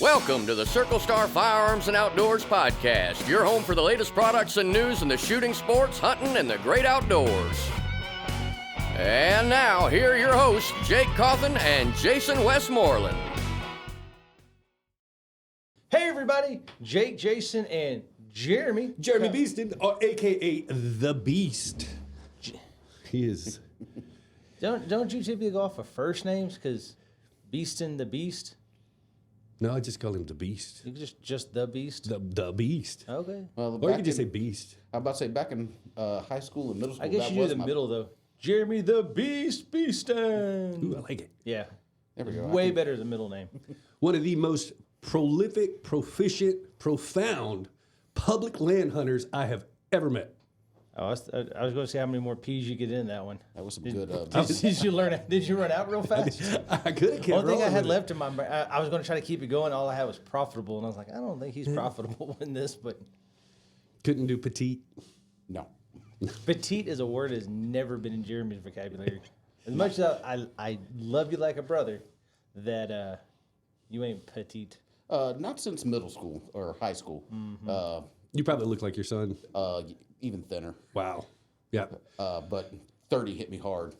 Welcome to the Circle Star Firearms and Outdoors podcast, your home for the latest products and news in the shooting sports, hunting, and the great outdoors. And now, here are your hosts, Jake Cawthon and Jason Westmoreland. Hey everybody, Jake, Jason, and Jeremy. Jeremy Beaston, a.k.a. The Beast. He is. Don't you typically go off of first names? Because Beaston, the Beast? No, I just call him The Beast. You just the Beast? The Beast. Okay. Well, Or you could just say Beast. I was about to say back in high school and middle school. I guess that you do was the my- middle, though. Jeremy the Beast Beaston. Ooh, I like it. Yeah. There we go. Way better than middle name. One of the most prolific, proficient, profound public land hunters I have ever met. Oh, I was going to say how many more P's you get in that one. That was some good. Did you run out real fast? I could have kept One thing I rolling had with left in my brain, I was going to try to keep it going. All I had was profitable, and I was like, I don't think he's profitable in this, but it. Couldn't do petite. No. petite is a word that has never been in Jeremy's vocabulary. As much as I love you like a brother, that you ain't petite. Not since middle school or high school. Mm-hmm. You probably look like your son. Even thinner. Wow. Yeah. But 30 hit me hard.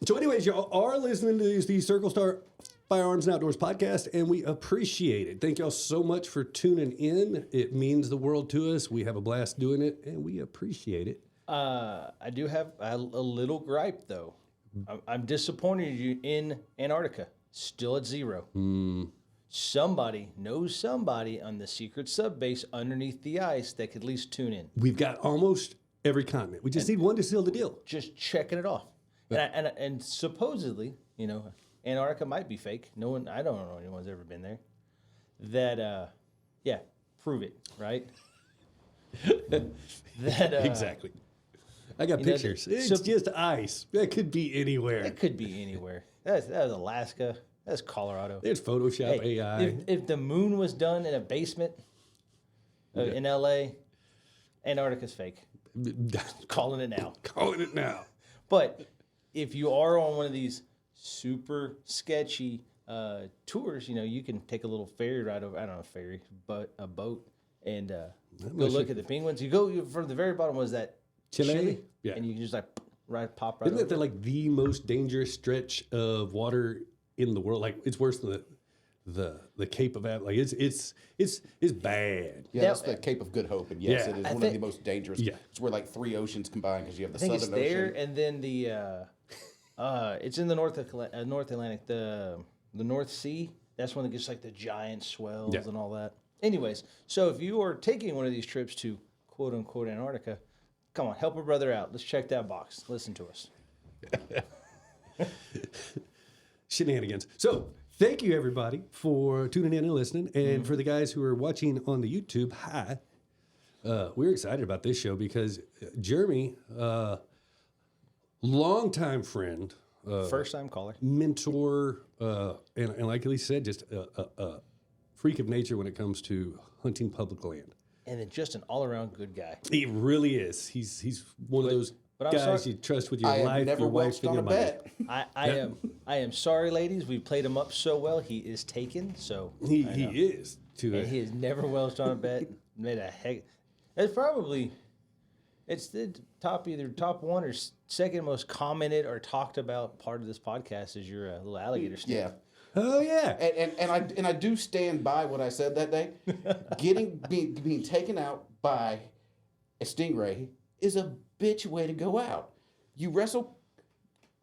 So anyways, y'all are listening to the Circle Star Firearms and Outdoors podcast, and we appreciate it. Thank y'all so much for tuning in. It means the world to us. We have a blast doing it, and we appreciate it. I do have a little gripe, though. I'm disappointed in you in Antarctica. Still at 0. Somebody knows somebody on the secret sub base underneath the ice that could at least tune in. We've got almost every continent. We just need one to seal the deal. Just checking it off. And supposedly, Antarctica might be fake. I don't know anyone's ever been there. That, prove it, right? Exactly. I got pictures. It's just ice. That could be anywhere. It could be anywhere. That was Alaska. That's Colorado. There's Photoshop AI. If the moon was done in a basement in LA, Antarctica's fake. Calling it now. Calling it now. But if you are on one of these super sketchy tours, you can take a little ferry ride over. I don't know, ferry, but a boat, and go look at the penguins. You go from the very bottom. Was that Chile? Yeah. And you can just pop right. Isn't over. that like the most dangerous stretch of water in the world? Like it's worse than the Cape of Like it's bad. Yeah, that's the Cape of Good Hope, and yes, Yeah. it is I one think- of the most dangerous. Yeah. It's where like 3 oceans combine because you have the I think Southern it's there, Ocean. and then the it's in the North Atlantic, the North Sea. That's when it gets like the giant swells Yeah. and all that. Anyways, so if you are taking one of these trips to quote unquote Antarctica, come on, help a brother out. Let's check that box. Listen to us. Shenanigans. So thank you everybody for tuning in and listening. And for the guys who are watching on the YouTube, hi. We're excited about this show because Jeremy, longtime friend, First time caller. mentor, and like Elise said, just a freak of nature when it comes to hunting public land. And then just an all around good guy. He really is. He's one of those but I'm guys sorry- you trust with your I have life, never your wife, welched and on your a money. bet. I am sorry, ladies. We played him up so well. He is taken. So He I know. is. And he has never welched on a bet. Made a heck. It's the either top one or second most commented or talked about part of this podcast is your little alligator stick. Yeah. Oh yeah. And I do stand by what I said that day. Being taken out by a stingray is a bitch way to go out. You wrestle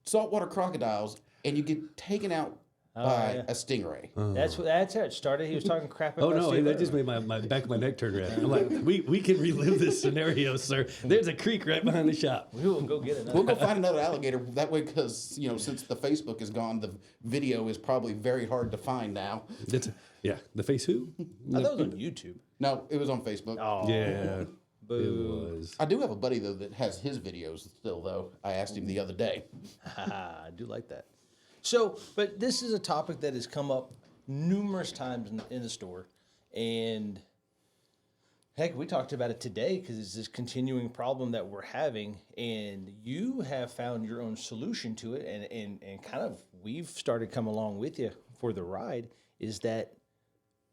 saltwater crocodiles and you get taken out by a stingray. That's how it started. He was talking crap Oh about no, Steve that Irwin. just made my back of my neck turn red. I'm like, we can relive this scenario, sir. There's a creek right behind the shop. We will go get it. We'll go find another alligator that way because, since the Facebook is gone, the video is probably very hard to find now. The face who? I thought it was on YouTube. No, it was on Facebook. Oh, Yeah, boo. it was. I do have a buddy, though, that has his videos still, though. I asked him the other day. I do like that. So, but this is a topic that has come up numerous times in the store. And heck, we talked about it today because it's this continuing problem that we're having. And you have found your own solution to it. And kind of we've started coming along with you for the ride is that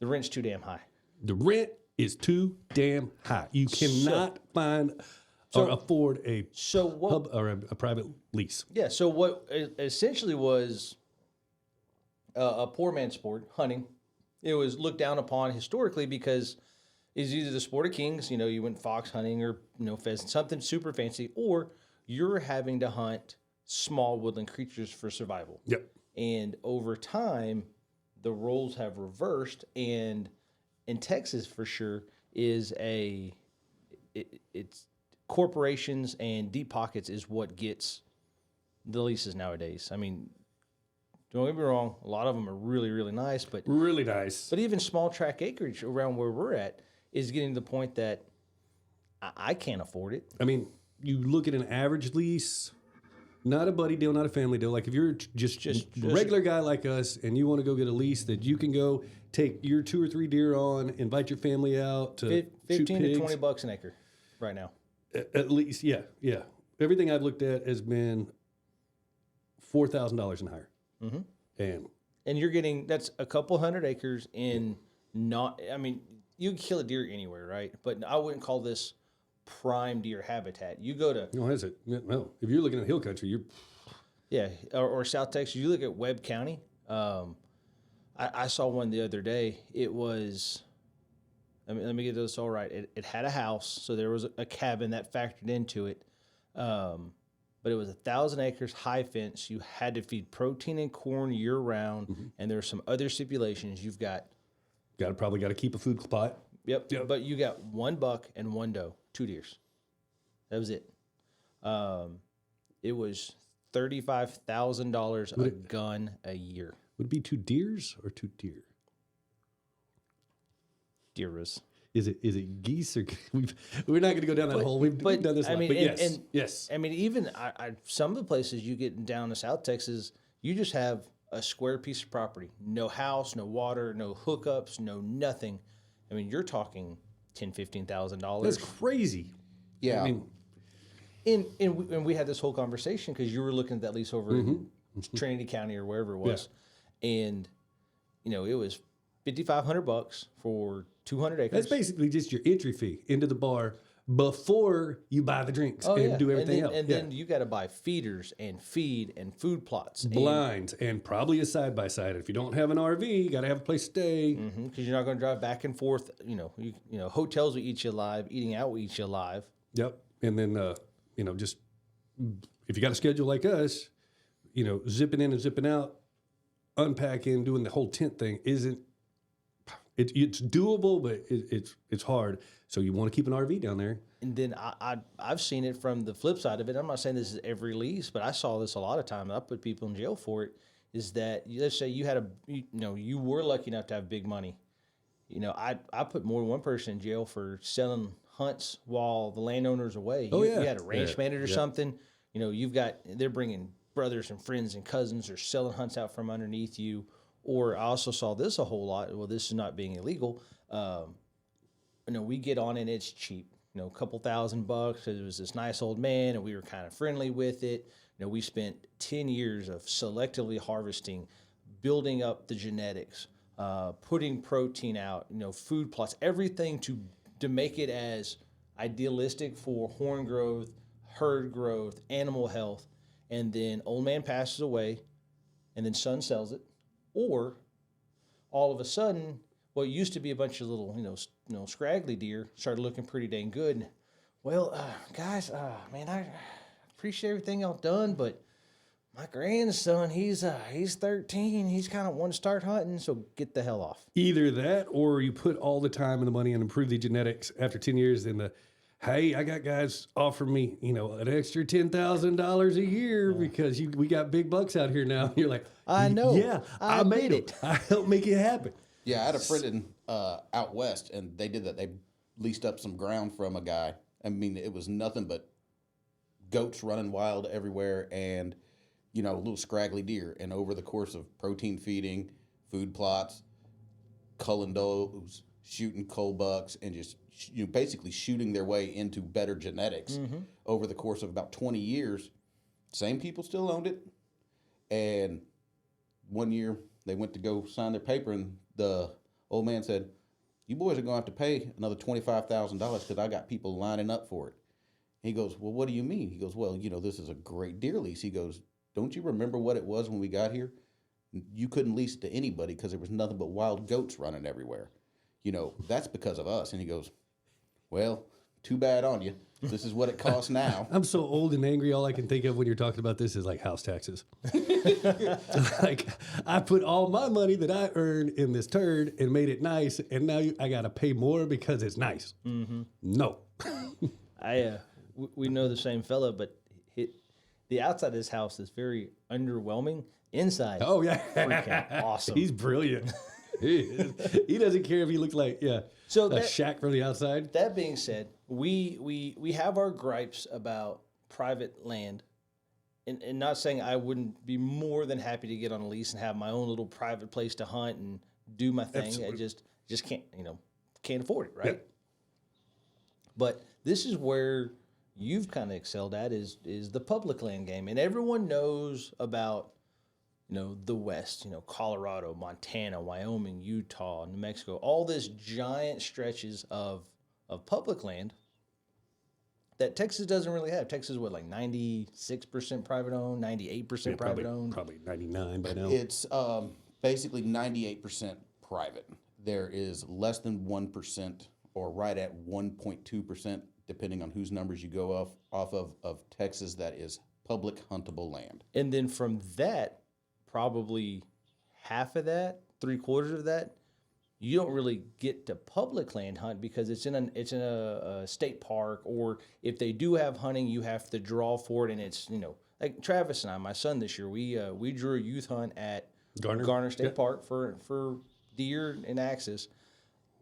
The rent's too damn high. The rent is too damn high. You cannot find or afford a pub or a private lease. Yeah. So what essentially was a poor man's sport, hunting. It was looked down upon historically because it's either the sport of kings, you went fox hunting or pheasant, something super fancy, or you're having to hunt small woodland creatures for survival. Yep. And over time, the roles have reversed, and in Texas for sure it's corporations and deep pockets is what gets the leases nowadays. I mean, don't get me wrong, a lot of them are really, really nice, but really nice. But even small tract acreage around where we're at is getting to the point that I can't afford it. I mean, you look at an average lease, not a buddy deal, not a family deal. Like if you're just a regular guy like us and you want to go get a lease that you can go take your 2 or 3 deer on, invite your family out to 15 shoot to pigs. $20 an acre right now. At least, yeah. Everything I've looked at has been $4,000 and higher. Mm-hmm. And you're getting, that's a couple hundred acres in you can kill a deer anywhere, right? But I wouldn't call this prime deer habitat. You go to... No, is it? No. If you're looking at hill country, you're... Yeah, or South Texas. You look at Webb County. I saw one the other day. It was... let me get this all right. It had a house, so there was a cabin that factored into it. But it was 1,000 acres, high fence. You had to feed protein and corn year round, and there's some other stipulations. You've got... Probably got to keep a food plot. Yep. But you got 1 buck and 1 doe, 2 deers. That was it. It was $35,000 a gun a year. Would it be 2 deers or 2 deer? Deers. Is it geese or we're not going to go down that hole. We've done this. But yes. I mean, even some of the places you get down to South Texas, you just have a square piece of property, no house, no water, no hookups, no nothing. I mean, you're talking $10,000-$15,000. That's crazy. Yeah. I mean, and we had this whole conversation because you were looking at that lease over in Trinity County or wherever it was, and it was $5,500 for 200 acres. That's basically just your entry fee into the bar before you buy the drinks and do everything else. And then you got to buy feeders and feed and food plots. Blinds and probably a side-by-side. If you don't have an RV, you got to have a place to stay. Because you're not going to drive back and forth. Hotels will eat you alive. Eating out will eat you alive. Yep. And then, just if you got a schedule like us, zipping in and zipping out, unpacking, doing the whole tent thing it's doable, but it's hard. So you want to keep an RV down there. And then I've seen it from the flip side of it. I'm not saying this is every lease, but I saw this a lot of times. I put people in jail for it. Is that let's say you had you were lucky enough to have big money. I put more than one person in jail for selling hunts while the landowner's away. You had a ranch manager or something. They're bringing brothers and friends and cousins or selling hunts out from underneath you. Or I also saw this a whole lot. Well, this is not being illegal. We get on and it's cheap. A couple $1,000 because it was this nice old man and we were kind of friendly with it. We spent 10 years of selectively harvesting, building up the genetics, putting protein out, food plots, everything to make it as idealistic for horn growth, herd growth, animal health. And then old man passes away and then son sells it. Or all of a sudden, what used to be a bunch of little, scraggly deer started looking pretty dang good. Well, guys, man, I appreciate everything y'all done, but my grandson, he's 13. He's kind of want to start hunting, so get the hell off. Either that, or you put all the time and the money and improve the genetics after 10 years in the, hey, I got guys offering me, an extra $10,000 a year because we got big bucks out here now. You're like, I know. Yeah, I made it. I helped make it happen. Yeah, I had a friend out west, and they did that. They leased up some ground from a guy. I mean, it was nothing but goats running wild everywhere and, little scraggly deer. And over the course of protein feeding, food plots, culling does, shooting cull bucks, and just basically shooting their way into better genetics over the course of about 20 years. Same people still owned it. And one year they went to go sign their paper, and the Old man said, "You boys are going to have to pay another $25,000 because I got people lining up for it." He goes, "Well, what do you mean?" He goes, "Well, this is a great deer lease." He goes, "Don't you remember what it was when we got here? You couldn't lease it to anybody because there was nothing but wild goats running everywhere. That's because of us." And he goes, "Well, too bad on you. This is what it costs now." I'm so old and angry. All I can think of when you're talking about this is like house taxes. Like, I put all my money that I earned in this turd and made it nice, and now I got to pay more because it's nice. Mm-hmm. No. We know the same fella, but the outside of his house is very underwhelming. Inside, Oh, yeah. freaking awesome. He's brilliant. He doesn't care if he looks like, So a shack from the outside. That being said, we have our gripes about private land, and not saying I wouldn't be more than happy to get on a lease and have my own little private place to hunt and do my thing. Absolutely. I just can't can't afford it, right? Yep. But this is where you've kind of excelled at is the public land game, and everyone knows about the West, Colorado, Montana, Wyoming, Utah, New Mexico, all this giant stretches of public land that Texas doesn't really have. Texas is what, like 96% private owned, 98% private owned? Probably 99 by now. It's basically 98% private. There is less than 1% or right at 1.2%, depending on whose numbers you go off of Texas, that is public huntable land. And then from that, probably half of that, 3/4 of that, you don't really get to public land hunt because it's in a state park, or if they do have hunting, you have to draw for it, and it's like Travis and I, my son this year, we drew a youth hunt at Garner State Park for deer and axis,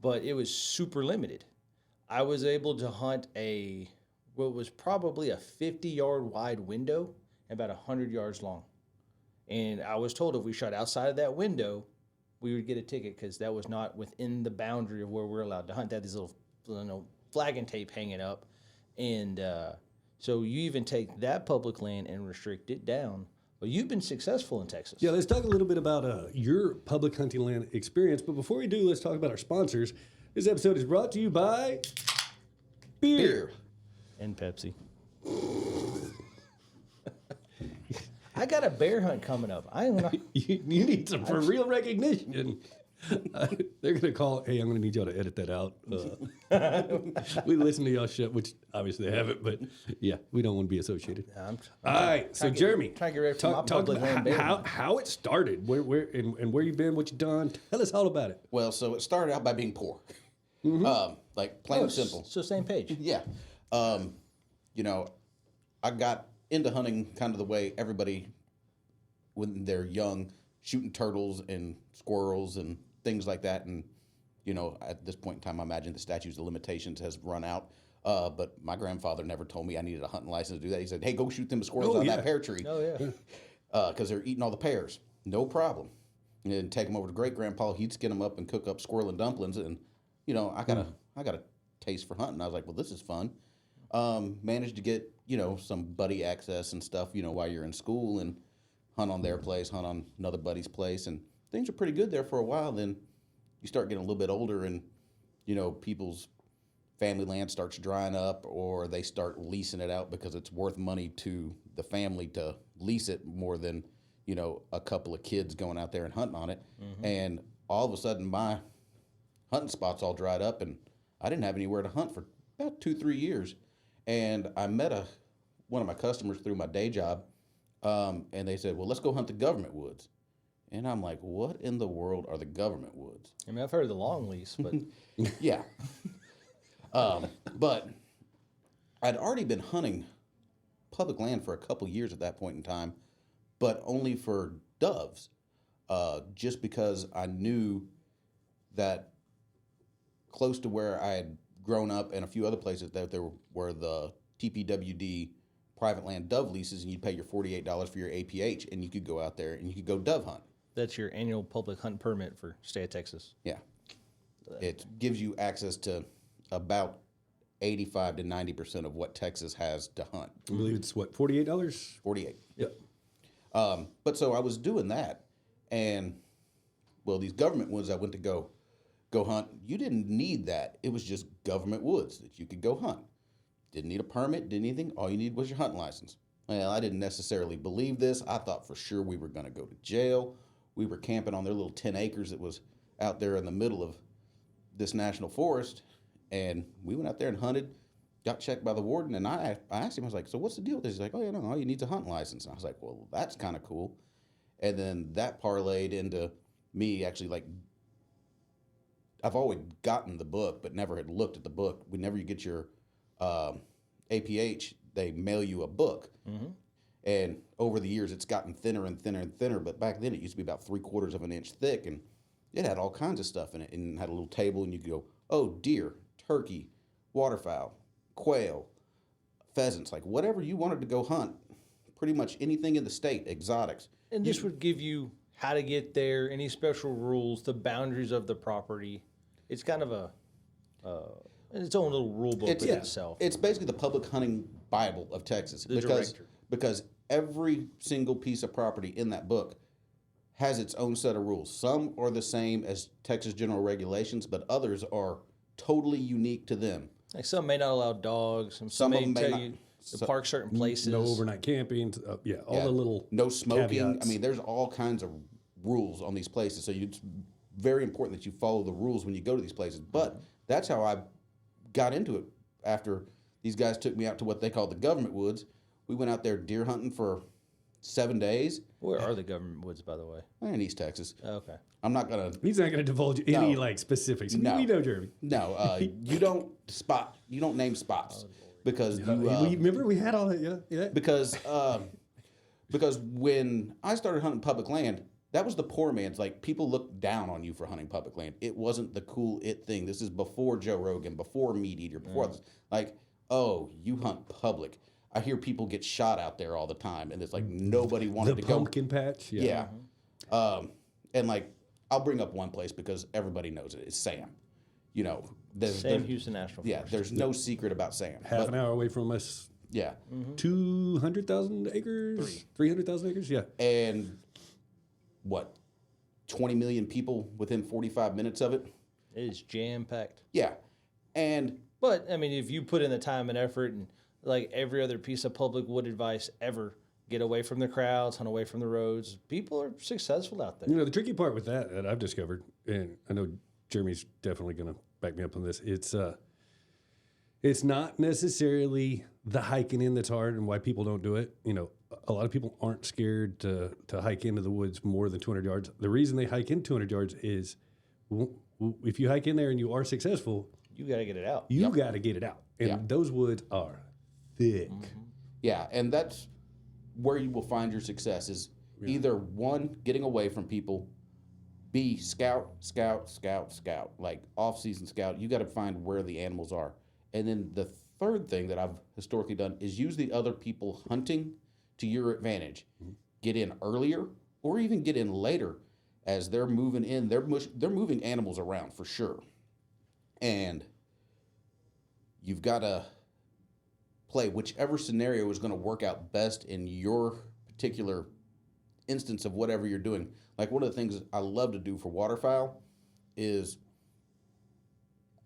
but it was super limited. I was able to hunt what was probably a 50-yard wide window, about 100 yards long. And I was told if we shot outside of that window, we would get a ticket because that was not within the boundary of where we're allowed to hunt. They had these little flag and tape hanging up. And so you even take that public land and restrict it down. But you've been successful in Texas. Yeah, let's talk a little bit about your public hunting land experience. But before we do, let's talk about our sponsors. This episode is brought to you by beer. And Pepsi. I got a bear hunt coming up. You need some for real recognition. They're going to call, hey, I'm going to need y'all to edit that out. We listen to y'all shit, which obviously they haven't, but yeah, we don't want to be associated. I'm all right, so Jeremy, trying to get ready for my talk public land about how it started, where and where you've been, what you've done. Tell us all about it. Well, so it started out by being poor. Like plain and simple. So same page. Yeah. I got into hunting kind of the way everybody, when they're young, shooting turtles and squirrels and things like that. And, at this point in time, I imagine the statutes of limitations has run out. But my grandfather never told me I needed a hunting license to do that. He said, hey, go shoot them squirrels on that pear tree. Oh, yeah. Because they're eating all the pears. No problem. And then take them over to great-grandpa. He'd skin them up and cook up squirrel and dumplings. And, I got a taste for hunting. I was like, well, this is fun. Managed to get, some buddy access and stuff, while you're in school, and hunt on their place, hunt on another buddy's place. And things are pretty good there for a while. Then you start getting a little bit older and, people's family land starts drying up, or they start leasing it out because it's worth money to the family to lease it more than, a couple of kids going out there and hunting on it. Mm-hmm. And all of a sudden my hunting spots all dried up, and I didn't have anywhere to hunt for about 2-3 years. And I met one of my customers through my day job, and they said, well, let's go hunt the government woods. And I'm like, what in the world are the government woods? I mean, I've heard of the long lease, but... Yeah. But I'd already been hunting public land for a couple years at that point in time, but only for doves, just because I knew that close to where I had grown up and a few other places that there were the TPWD private land dove leases, and you'd pay your $48 for your APH, and you could go out there and you could go dove hunt. That's your annual public hunt permit for state of Texas. Yeah. It gives you access to about 85 to 90% of what Texas has to hunt. I believe it's what, $48? 48. Yep. But so I was doing that, and well, these government ones I went to go go hunt. You didn't need that. It was just government woods that you could go hunt. Didn't need a permit, didn't anything. All you needed was your hunting license. Well, I didn't necessarily believe this. I thought for sure we were going to go to jail. We were camping on their little 10 acres that was out there in the middle of this national forest. And we went out there and hunted, got checked by the warden. And I asked him, I was like, so what's the deal with this? He's like, oh, yeah, no, all you need is a hunting license. And I was like, well, that's kind of cool. And then that parlayed into me actually like, I've always gotten the book, but never had looked at the book. Whenever you get your APH, they mail you a book. Mm-hmm. And over the years, it's gotten thinner and thinner and thinner. But back then, it used to be about 3/4 of an inch thick. And it had all kinds of stuff in it. And it had a little table, and you could go, oh, deer, turkey, waterfowl, quail, pheasants, like whatever you wanted to go hunt, pretty much anything in the state, exotics. And this would give you how to get there, any special rules, the boundaries of the property. It's kind of its own little rule book within itself. It's basically the public hunting Bible of Texas. Because every single piece of property in that book has its own set of rules. Some are the same as Texas general regulations, but others are totally unique to them. Like some may not allow dogs, and some may tell you to park certain places. No overnight camping. All the little no smoking. caveats. I mean, there's all kinds of rules on these places. So it's very important that you follow the rules when you go to these places. But that's how I got into it after these guys took me out to what they call the government woods. We went out there deer hunting for 7 days. Where are the government woods, by the way? In East Texas. Okay. I'm not going to... He's not going to divulge any specifics. No. We know, Jeremy. No, you don't name spots. Because remember we had all that, yeah. Because when I started hunting public land, that was the poor man's. Like, people looked down on you for hunting public land. It wasn't the cool thing. This is before Joe Rogan, before Meat Eater, before this. Like, oh, you hunt public. I hear people get shot out there all the time, and it's like nobody wanted to go. The pumpkin patch? Yeah. And like, I'll bring up one place because everybody knows it. It's Sam. You know, Sam Houston National Forest. Yeah, there's no secret about Sam. Half an hour away from us. Yeah. 200,000 acres? 300,000 acres? Yeah. And what, 20 million people within 45 minutes of it? It is jam-packed. Yeah. But, I mean, if you put in the time and effort and like every other piece of public wood advice ever, get away from the crowds, hunt away from the roads, people are successful out there. You know, the tricky part with that I've discovered, and I know Jeremy's definitely going to back me up on this, it's not necessarily the hiking in that's hard and why people don't do it. You know, a lot of people aren't scared to hike into the woods more than 200 yards. The reason they hike in 200 yards is if you hike in there and you are successful, you got to get it out. You got to get it out. And those woods are thick. Mm-hmm. Yeah, and that's where you will find your success is either one, getting away from people, B, scout, like off-season scout. You got to find where the animals are. And then the third thing that I've historically done is use the other people hunting to your advantage. Mm-hmm. Get in earlier or even get in later as they're moving in. They're moving animals around for sure. And you've got to play whichever scenario is going to work out best in your particular instance of whatever you're doing. Like one of the things I love to do for waterfowl is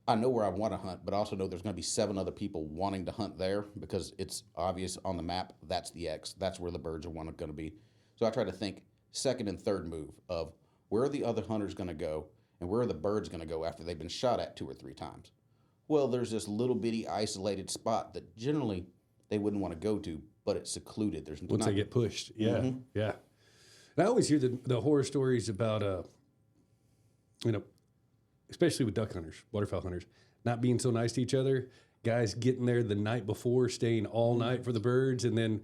I know where I want to hunt, but I also know there's going to be 7 other people wanting to hunt there because it's obvious on the map that's the X. That's where the birds are going to be. So I try to think second and third move of where are the other hunters going to go and where are the birds going to go after they've been shot at 2 or 3 times. Well, there's this little bitty isolated spot that generally they wouldn't want to go to, but it's secluded. There's once they get pushed. Yeah, yeah. And I always hear the horror stories about, especially with duck hunters, waterfowl hunters, not being so nice to each other. Guys getting there the night before, staying all night for the birds, and then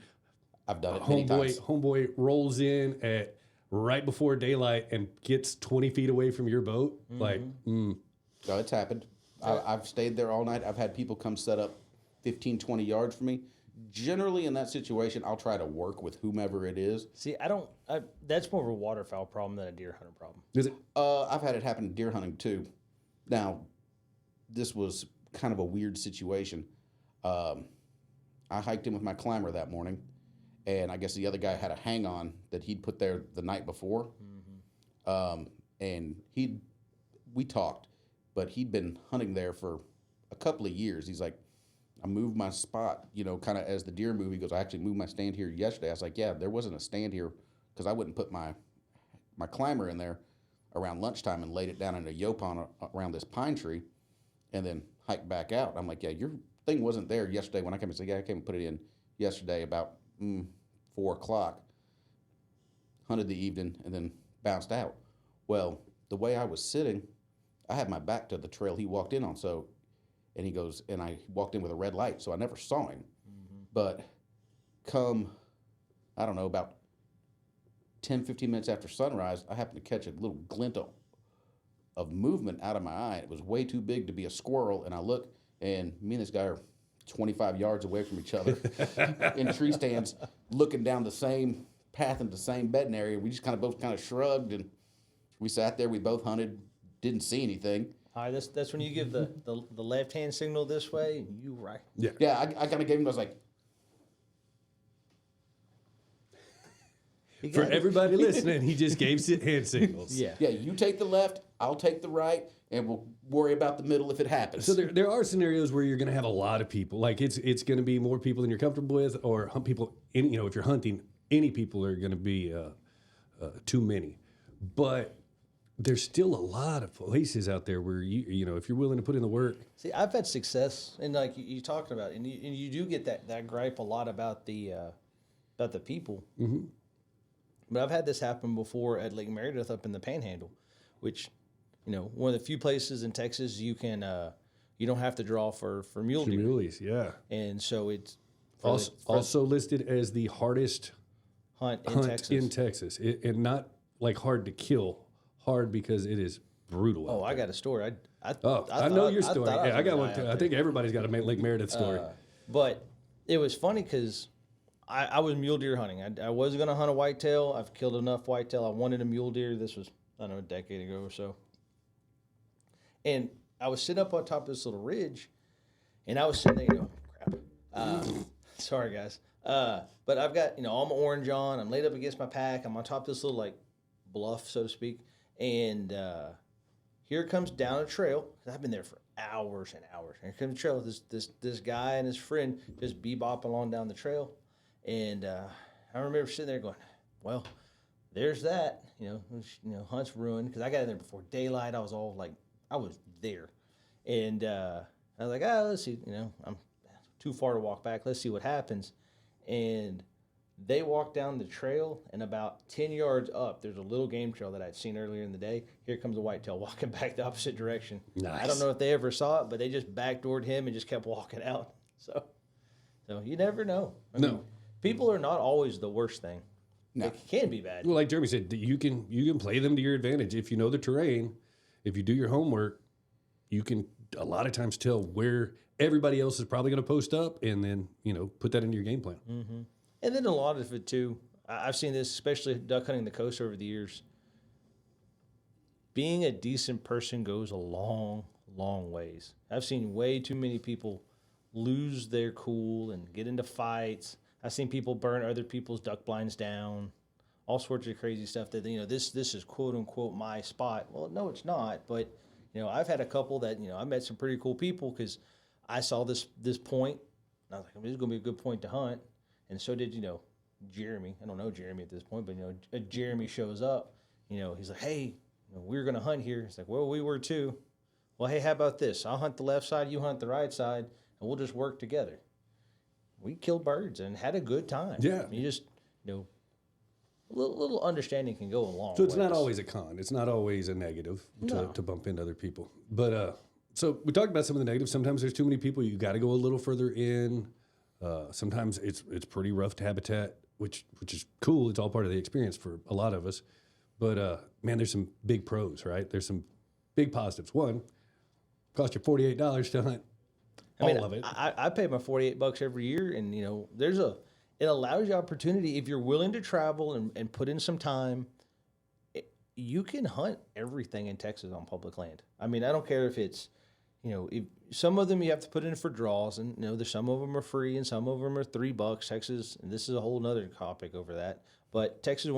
I've done it many times. Homeboy rolls in at right before daylight and gets 20 feet away from your boat. So it's happened. I've stayed there all night. I've had people come set up 15, 20 yards from me. Generally, in that situation, I'll try to work with whomever it is. See, that's more of a waterfowl problem than a deer hunter problem. Is it? I've had it happen deer hunting, too. Now, this was kind of a weird situation. I hiked in with my climber that morning, and I guess the other guy had a hang-on that he'd put there the night before. And we talked, but he'd been hunting there for a couple of years. He's like, I moved my spot, kind of as the deer move. He goes, I actually moved my stand here yesterday. I was like, yeah, there wasn't a stand here because I wouldn't put my climber in there around lunchtime and laid it down in a yopon around this pine tree and then hiked back out. I'm like, yeah, your thing wasn't there yesterday when I came and said, yeah, I came and put it in yesterday about 4 o'clock. Hunted the evening and then bounced out. Well, the way I was sitting, I had my back to the trail he walked in on. And he goes, and I walked in with a red light, so I never saw him. Mm-hmm. But come, I don't know, about 10, 15 minutes after sunrise, I happened to catch a little glint of movement out of my eye. It was way too big to be a squirrel, and I look, and me and this guy are 25 yards away from each other in tree stands, looking down the same path into the same bedding area. We just both shrugged, and we sat there. We both hunted, didn't see anything. All right, that's when you give the left hand signal this way, and you right. Yeah. Yeah, I kind of gave him. I was like, For everybody listening, he just gave hand signals. Yeah. yeah, you take the left, I'll take the right, and we'll worry about the middle if it happens. So there are scenarios where you're going to have a lot of people. Like it's going to be more people than you're comfortable with, or people. If you're hunting, any people are going to be too many. But there's still a lot of places out there where if you're willing to put in the work. See, I've had success, and like you talking about, and you do get that gripe a lot about the people. Mm-hmm. But I've had this happen before at Lake Meredith up in the Panhandle, which, one of the few places in Texas you can you don't have to draw for mule deer. Muleys, yeah. And so it's also listed as the hardest hunt in Texas, and not like hard to kill. Hard because it is brutal. Oh, I got a story. I know your story. I got one too. I think everybody's got a Lake Meredith story. But it was funny because I was mule deer hunting. I was going to hunt a whitetail. I've killed enough whitetail. I wanted a mule deer. This was, I don't know, a decade ago or so. And I was sitting up on top of this little ridge, and I was sitting there, crap. Sorry, guys. But I've got, all my orange on. I'm laid up against my pack. I'm on top of this little, bluff, so to speak. And here comes down a trail. I've been there for hours and hours. Here comes the trail. This guy and his friend just bebop along down the trail. And I remember sitting there going, well, there's that. Hunt's ruined. Because I got in there before daylight. I was all I was there. And I was like, let's see. I'm too far to walk back. Let's see what happens. And they walked down the trail, and about 10 yards up, there's a little game trail that I'd seen earlier in the day. Here comes a whitetail walking back the opposite direction. Nice. I don't know if they ever saw it, but they just backdoored him and just kept walking out. So you never know. I mean, people are not always the worst thing. No. It can be bad. Well, like Jeremy said, you can play them to your advantage. If you know the terrain, if you do your homework, you can a lot of times tell where everybody else is probably going to post up, and then put that into your game plan. Mm-hmm. And then a lot of it, too, I've seen this, especially duck hunting the coast over the years. Being a decent person goes a long, long ways. I've seen way too many people lose their cool and get into fights. I've seen people burn other people's duck blinds down, all sorts of crazy stuff that, this is quote-unquote my spot. Well, no, it's not. But, I've had a couple that, I met some pretty cool people because I saw this point. And I was like, this is going to be a good point to hunt. And so did, Jeremy. I don't know Jeremy at this point, but, Jeremy shows up. He's like, hey, we're going to hunt here. It's like, well, we were too. Well, hey, how about this? I'll hunt the left side, you hunt the right side, and we'll just work together. We killed birds and had a good time. Yeah. You just, a little understanding can go a long way. So it's not always a con. It's not always a negative to bump into other people. But so we talked about some of the negatives. Sometimes there's too many people. You got to go a little further in. Sometimes it's pretty rough habitat, which is cool. It's all part of the experience for a lot of us. But man, there's some big pros, right? There's some big positives. One, cost you $48 to hunt all of it. I pay my $48 every year, and it allows you opportunity if you're willing to travel and put in some time. You can hunt everything in Texas on public land. I mean, I don't care if it's if some of them you have to put in for draws, and there's some of them are free and some of them are $3. Texas, and this is a whole nother topic over that. But Texas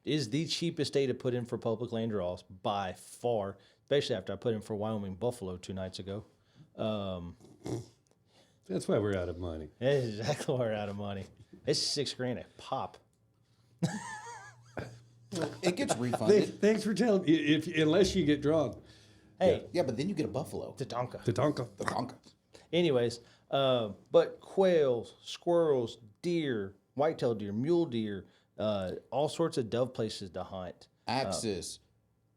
is the cheapest state to put in for public land draws by far. especially after I put in for Wyoming Buffalo 2 nights ago. That's why we're out of money. That is exactly why we're out of money. It's $6,000 a pop. It gets refunded. Thanks for telling me. Unless you get drawn. Hey, Yeah, but then you get a buffalo. Tatanka. Tatanka. The Tonka. Anyways, but quails, squirrels, deer, white-tailed deer, mule deer, all sorts of dove places to hunt. Axis.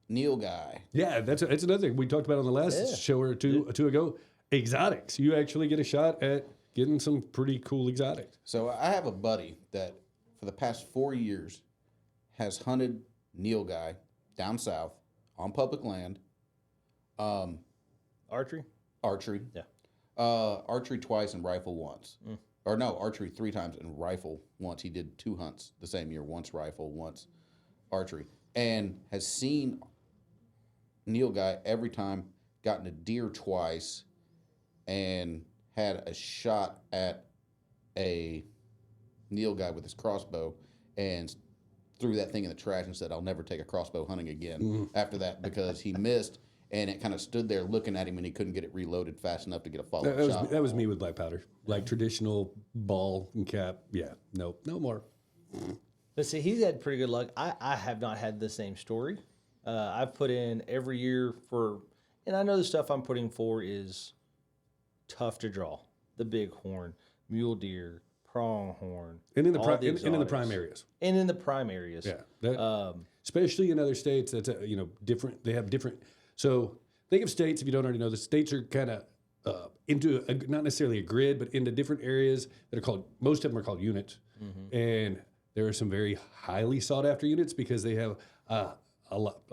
Neil guy. Yeah, that's another thing we talked about on the last show or two ago. Exotics. You actually get a shot at getting some pretty cool exotics. So I have a buddy that for the past 4 years has hunted Neil guy down south on public land. Archery? Archery. Yeah. Archery twice and rifle once. Or no, archery 3 times and rifle once. He did 2 hunts the same year, once rifle, once archery. And has seen Neil guy every time, gotten a deer twice, and had a shot at a Neil guy with his crossbow and threw that thing in the trash and said, I'll never take a crossbow hunting again after that because he missed. And it kind of stood there looking at him, and he couldn't get it reloaded fast enough to get a follow-up shot. That was me with black powder, like traditional ball and cap. Yeah, no more. But see, he's had pretty good luck. I have not had the same story. I've put in every year and I know the stuff I'm putting for is tough to draw. The bighorn, mule deer, pronghorn, And in the all in the prime areas. And in the prime areas. Yeah, especially in other states, that's different. They have different. So think of states. If you don't already know, the states are kind of into not necessarily a grid, but into different areas that are called. Most of them are called units, and there are some very highly sought after units because they have a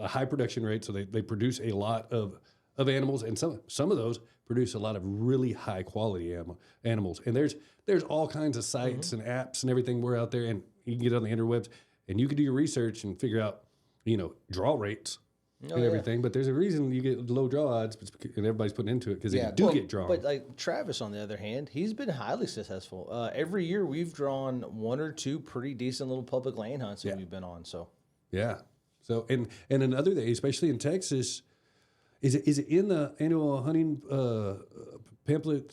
high production rate. So they produce a lot of animals, and some of those produce a lot of really high quality animals. And there's all kinds of sites and apps and everything. We're out there, and you can get on the interwebs, and you can do your research and figure out draw rates. And everything, but there's a reason you get low draw odds, and everybody's putting into it because they do get drawn. But like Travis, on the other hand, he's been highly successful. Every year we've drawn 1 or 2 pretty decent little public land hunts that we've been on. So so and another thing, especially in Texas, is it in the annual hunting pamphlet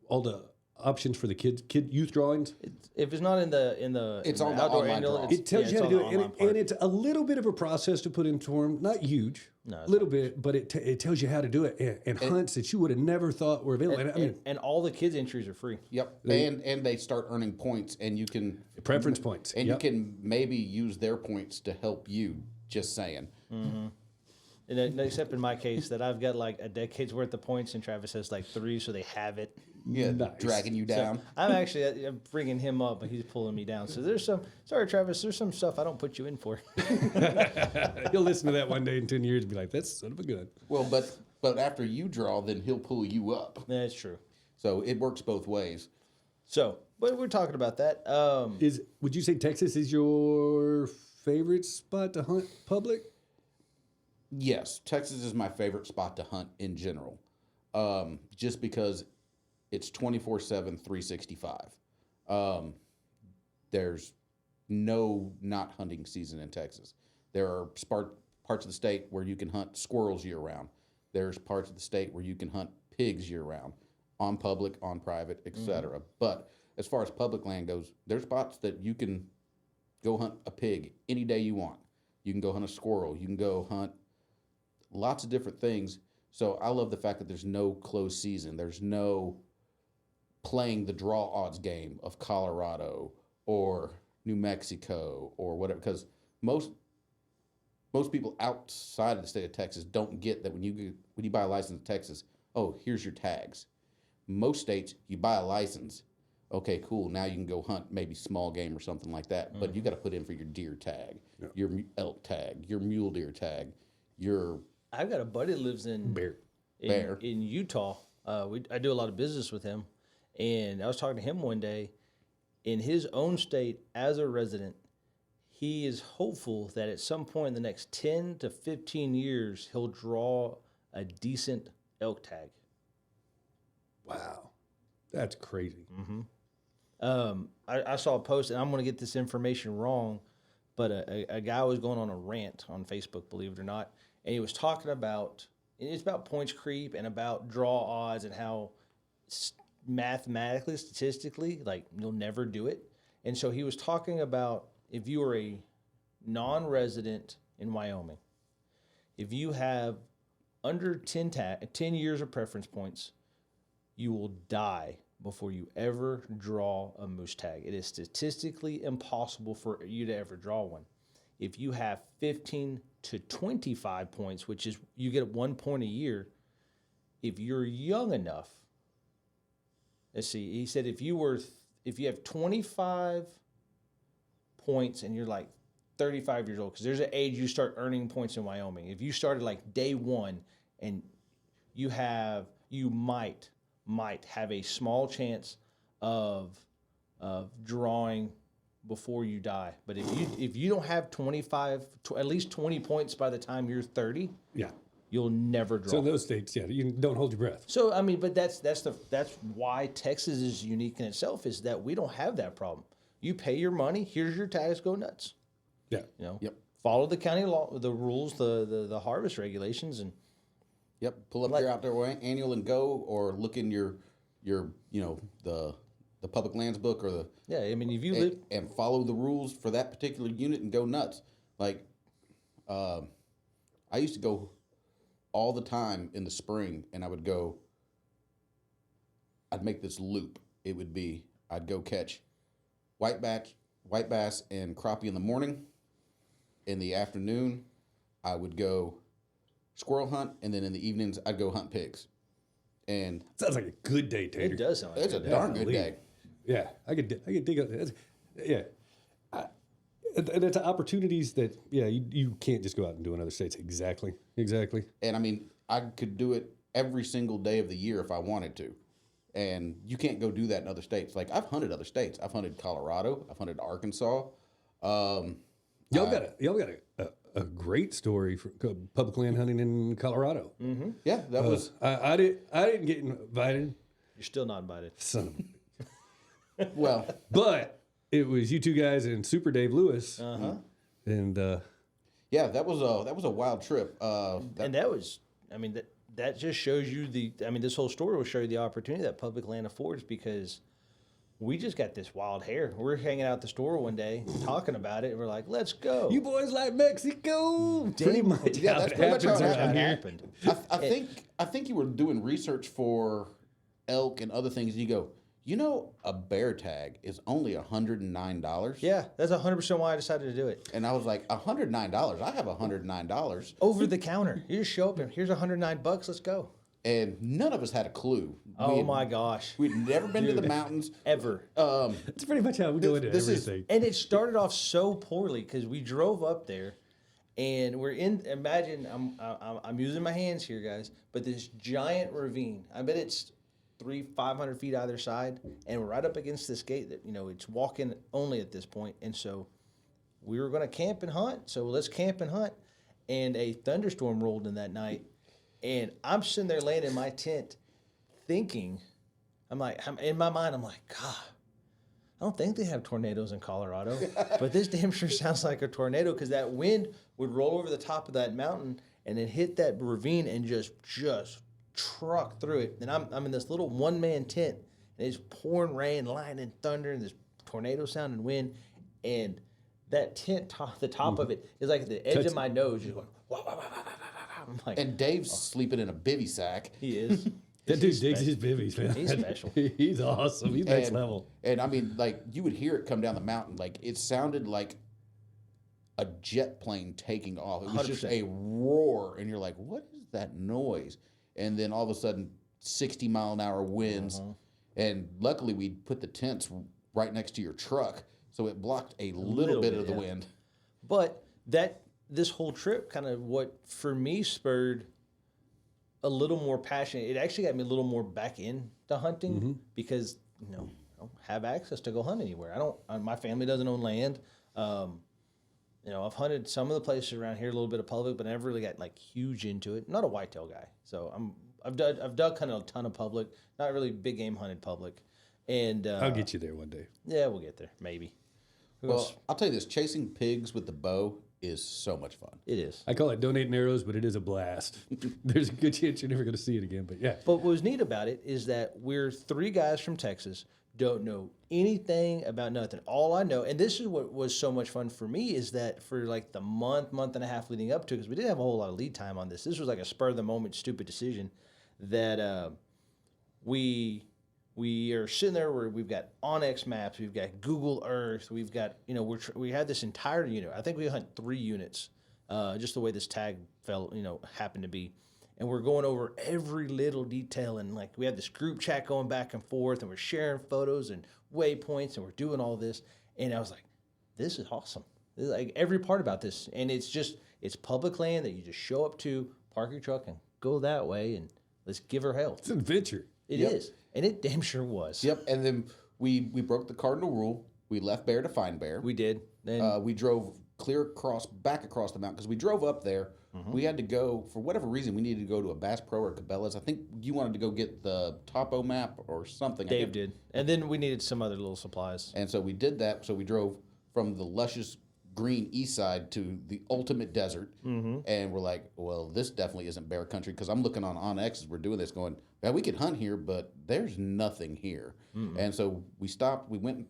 all the options for the youth drawings? If it's not in the It's in on the outdoor online annual, draw. It tells you how to do it, online and it's a little bit of a process to put into them. Not huge, a little bit, but it tells you how to do it and hunts that you would have never thought were available. and all the kids' entries are free. Yep, and they start earning points, and you can preference points, and you can maybe use their points to help you. Just saying. And then, except in my case, that I've got like a decade's worth of points, and Travis has like 3, so they have it. Yeah, dragging you down. I'm bringing him up, but he's pulling me down. So sorry, Travis, there's some stuff I don't put you in for. You'll listen to that one day in 10 years and be like, that's son of a gun. Well, but after you draw, then he'll pull you up. That's true. So it works both ways. So, but we're talking about that. Would you say Texas is your favorite spot to hunt public? Yes, Texas is my favorite spot to hunt in general, just because it's 24/7, 365. There's no not hunting season in Texas. There are parts of the state where you can hunt squirrels year round. There's parts of the state where you can hunt pigs year round, on public, on private, etc. But as far as public land goes, there's spots that you can go hunt a pig any day you want. You can go hunt a squirrel. You can go hunt lots of different things. So I love the fact that there's no closed season. There's no playing the draw odds game of Colorado or New Mexico or whatever, because most people outside of the state of Texas don't get that when you buy a license in Texas, oh, here's your tags. Most states, you buy a license, okay, cool, now you can go hunt maybe small game or something like that, but you got to put in for your deer tag, your elk tag, your mule deer tag, your... I've got a buddy that lives in Utah. I do a lot of business with him, and I was talking to him one day. In his own state, as a resident, he is hopeful that at some point in the next 10 to 15 years, he'll draw a decent elk tag. Wow, that's crazy. I saw a post, and I'm going to get this information wrong, but a guy was going on a rant on Facebook, believe it or not, and he was talking about it's about points creep and about draw odds and how mathematically, statistically, like you'll never do it. And so he was talking about if you are a non-resident in Wyoming, if you have under 10 years of preference points, you will die before you ever draw a moose tag. It is statistically impossible for you to ever draw one. If you have 15 to 25 points, which is you get 1 point a year, if you're young enough, let's see, he said if you have 25 points and you're like 35 years old, because there's an age you start earning points in Wyoming. If you started like day one and you might have a small chance of drawing before you die. But if you don't have 25, at least 20 points by the time you're 30, Yeah. you'll never draw. So in those states, yeah, you don't hold your breath. So I mean, but that's why Texas is unique in itself, is that we don't have that problem. You pay your money, here's your tags, go nuts. Yeah. You know, Yep. follow the county law, the rules, the harvest regulations, and Yep. Pull up your outdoor annual and go, or look in your the public lands book or the yeah. I mean, if you live, and follow the rules for that particular unit and go nuts. Like, I used to go all the time in the spring, and I'd make this loop. It would be, I'd go catch white bass and crappie in the morning. In the afternoon, I would go squirrel hunt, and then in the evenings, I'd go hunt pigs. And Sounds like a good day, Tater. it does sound like it's a good. darn good day. Yeah, I could dig up that. Yeah. And it's opportunities that, yeah, you can't just go out and do in other states. Exactly. And I mean, I could do it every single day of the year if I wanted to. And you can't go do that in other states. Like, I've hunted other states. I've hunted Colorado. I've hunted Arkansas. Y'all got a great story for public land hunting in Colorado. Mm-hmm. Yeah, that was. I didn't get invited, You're still not invited. son of a. Well, But it was you two guys and Super Dave Lewis, and yeah, that was a wild trip. And that was, I mean, that just shows you this whole story will show you the opportunity that public land affords, because we just got this wild hair. We're hanging out at the store one day talking about it, and we're like, let's go. you boys like Mexico. Pretty much Yeah, how that's it pretty much happens how it around here. happened. I think you were doing research for elk and other things. And you go, a bear tag is only $109. Yeah, that's 100% why I decided to do it. And I was like, $109. I have $109. Over the counter. You just show up and here's $109. Let's go. And none of us had a clue. Oh my gosh. We'd never been to the mountains. Ever. That's pretty much how we do it. This is- Everything. And it started off so poorly because we drove up there, and we're in. Imagine I'm using my hands here, guys, but this giant ravine. I bet it's 500 feet either side, and we're right up against this gate that it's walk-in only at this point. And so we were going to camp and hunt. So let's camp and hunt. And a thunderstorm rolled in that night, and I'm sitting there laying in my tent, thinking, in my mind, I'm like, God. I don't think they have tornadoes in Colorado, but this damn sure sounds like a tornado, because that wind would roll over the top of that mountain and then hit that ravine and just truck through it. And I'm in this little one-man tent, and it's pouring rain, lightning, thunder, and this tornado sound and wind, and that tent, the top of it is like at the edge of my nose, just going, wah, wah, wah, wah, wah, wah. I'm like, And Dave's sleeping in a bivy sack. he is. That dude digs his bivvies, man. He's special. He's awesome. He's next level. And I mean, like, you would hear it come down the mountain. Like, it sounded like a jet plane taking off. It was just 100%. a roar. And you're like, what is that noise? And then all of a sudden, 60-mile-an-hour winds. And luckily, we put the tents right next to your truck, so it blocked a little bit of the wind. But this whole trip kind of what, for me, spurred a little more passion. It actually got me a little more back into hunting, because I don't have access to go hunt anywhere. My family doesn't own land. I've hunted some of the places around here, a little bit of public, but I never really got like huge into it. I'm not a whitetail guy, so I've done kind of a ton of public, not really big game hunted public. And I'll get you there one day. yeah, we'll get there maybe. Well, I'll tell you this: chasing pigs with the bow is so much fun. It is. I call it donating arrows, but it is a blast. There's a good chance you're never going to see it again, but yeah. But what was neat about it is that we're 3 guys from Texas, don't know anything about nothing. All I know, and this is what was so much fun for me, is that for like the month and a half leading up to it, because we didn't have a whole lot of lead time on this. This was like a spur of the moment stupid decision that we are sitting there where we've got Onyx maps, we've got Google Earth, we've got, we had this entire unit. I think we hunt 3 units, just the way this tag happened to be. And we're going over every little detail, and like we have this group chat going back and forth, and we're sharing photos and waypoints, and we're doing all this. And I was like, this is awesome. This is like every part about this. And it's public land that you just show up to, park your truck, and go that way, and let's give her hell. It's an adventure. It is. And it damn sure was. Yep. And then we broke the cardinal rule. We left bear to find bear. We did. And We drove back across the mountain because we drove up there. We had to go, for whatever reason, we needed to go to a Bass Pro or Cabela's. I think you wanted to go get the topo map or something. Dave did. And then we needed some other little supplies. And so we did that. So we drove from the luscious green east side to the ultimate desert. And we're like, well, this definitely isn't bear country, because I'm looking on OnX as we're doing this going, yeah, we could hunt here, but there's nothing here. And so we stopped. We went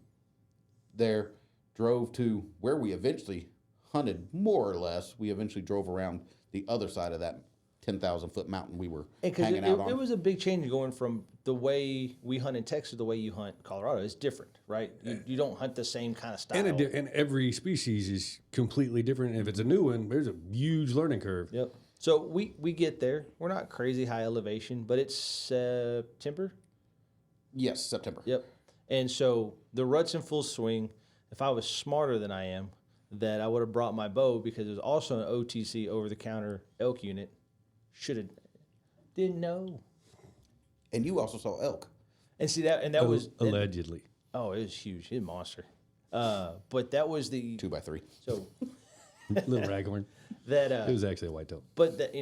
there, drove to where we eventually hunted, more or less. We eventually drove around the other side of that 10,000-foot mountain we were hanging out on. It was a big change going from the way we hunt in Texas to the way you hunt Colorado. It's different, right? You don't hunt the same kind of style. And every species is completely different. And if it's a new one, there's a huge learning curve. Yep. So we get there. We're not crazy high elevation, but it's September. Yes, September. Yep. And so the rut's in full swing. If I was smarter than I am, that I would have brought my bow, because it was also an OTC over-the-counter elk unit. Didn't know. And you also saw elk. And see that was allegedly. it was huge. It's a monster. But that was the 2x3. so Little raghorn. that It was actually a whitetail. But that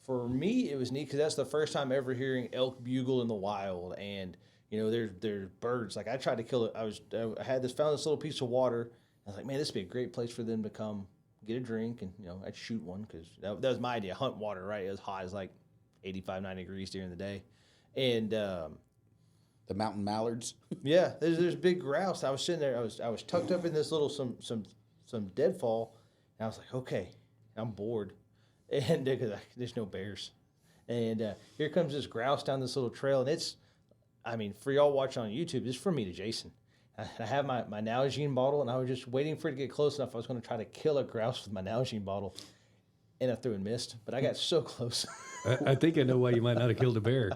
for me it was neat, because that's the first time ever hearing elk bugle in the wild, and there's birds. Like I tried to kill it. I found this little piece of water. I was like, man, this would be a great place for them to come get a drink, and I'd shoot one, because that was my idea. Hunt water, right? It was hot. It was like 85, 90 degrees during the day, and The mountain mallards. yeah, there's big grouse. I was sitting there. I was tucked up in this little some deadfall, and I was like, okay, I'm bored, and there's no bears, and here comes this grouse down this little trail, and for y'all watching on YouTube, it's from me to Jason. I have my Nalgene bottle, and I was just waiting for it to get close enough. I was going to try to kill a grouse with my Nalgene bottle, and I threw and missed, but I got so close. I think I know why you might not have killed a bear.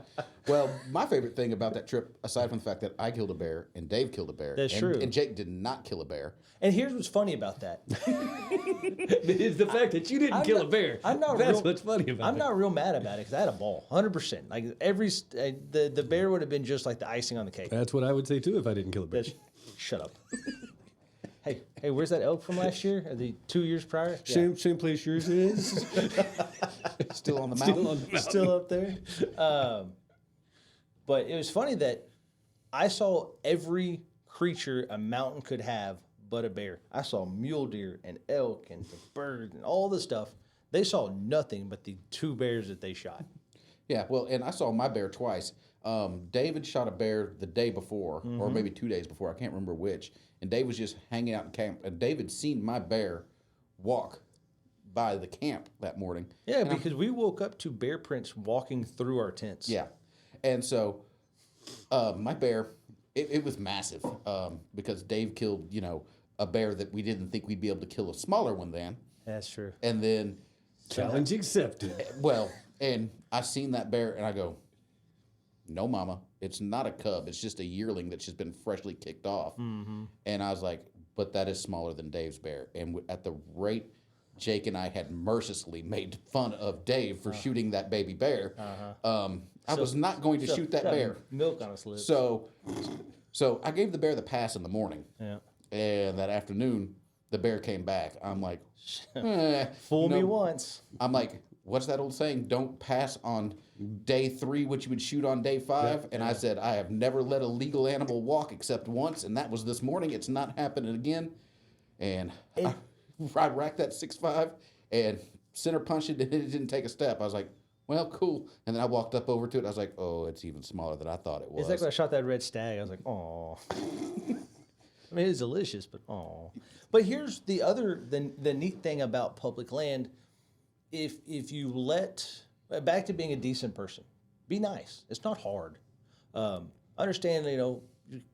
Well, my favorite thing about that trip, aside from the fact that I killed a bear and Dave killed a bear, That's true. And Jake did not kill a bear. And here's what's funny about that. It's the fact that you didn't kill a bear. That's what's funny about it. I'm not real mad about it, because I had a ball, 100%. Like the bear would have been just like the icing on the cake. That's what I would say too if I didn't kill a bear. Shut up. Hey, where's that elk from last year? Or the 2 years prior? Yeah. Same place yours is. Still on the mountain. Still up there. But it was funny that I saw every creature a mountain could have but a bear. I saw mule deer and elk and the birds and all the stuff. They saw nothing but the 2 bears that they shot. Yeah, well, and I saw my bear twice. David shot a bear the day before, or maybe 2 days before. I can't remember which. And Dave was just hanging out in camp. And David seen my bear walk by the camp that morning. Yeah, because we woke up to bear prints walking through our tents. Yeah. And so my bear, it was massive, because Dave killed, a bear that we didn't think we'd be able to kill a smaller one then. That's true. And then... Challenge accepted. Well, and I seen that bear, and I go, no, mama, it's not a cub. It's just a yearling that's just been freshly kicked off. Mm-hmm. And I was like, but that is smaller than Dave's bear. And at the rate Jake and I had mercilessly made fun of Dave for shooting that baby bear, I was not going to shoot that bear. Milk on his lips. So I gave the bear the pass in the morning. Yeah. And that afternoon, the bear came back. I'm like, fool me once. I'm like, what's that old saying? Don't pass on day 3 what you would shoot on day 5. And I said, I have never let a legal animal walk except once, and that was this morning. It's not happening again. And I racked that 6.5 and center punched it, and it didn't take a step. I was like, well, cool. And then I walked up over to it. I was like, oh, it's even smaller than I thought it was. It's like when I shot that red stag. I was like, oh. I mean, it's delicious, but oh. But here's the neat thing about public land. If you back to being a decent person, be nice. It's not hard. Understand, you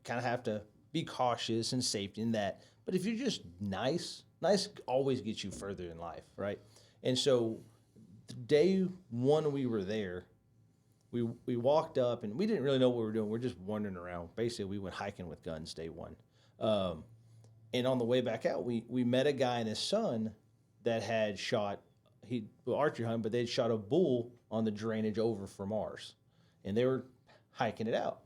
kind of have to be cautious and safety in that. But if you're just nice always gets you further in life, right? And so the day one we were there, we walked up and we didn't really know what we were doing. We're just wandering around. Basically, we went hiking with guns day one. And on the way back out, we met a guy and his son that had shot, archery hunt, but they'd shot a bull on the drainage over from ours. And they were hiking it out.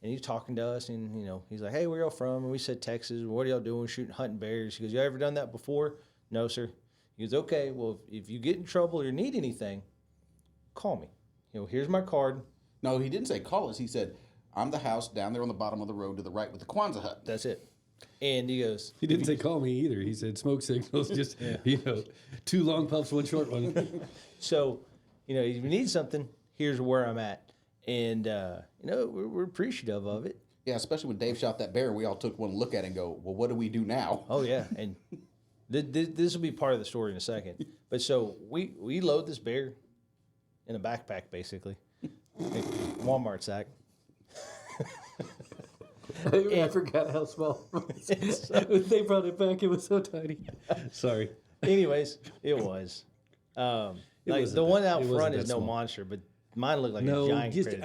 And he's talking to us, and, he's like, hey, where y'all from? And we said, Texas. What are y'all doing? Shooting, hunting bears. He goes, you ever done that before? No, sir. He goes, okay, well, if you get in trouble or need anything, call me. Here's my card. No, he didn't say call us. He said, I'm the house down there on the bottom of the road to the right with the Kwanzaa hut. That's it. And he goes... He didn't say call me either. He said smoke signals, just, 2 long puffs, 1 short one. So, if you need something, here's where I'm at. And, we're appreciative of it. Yeah, especially when Dave shot that bear, we all took one look at it and go, well, what do we do now? Oh, yeah. And this will be part of the story in a second. But so we load this bear in a backpack, basically. Like Walmart sack. I forgot how small it was. They brought it back. It was so tiny. Sorry. Anyways, it was. Like the one out front is no monster, but mine looked like a giant critter.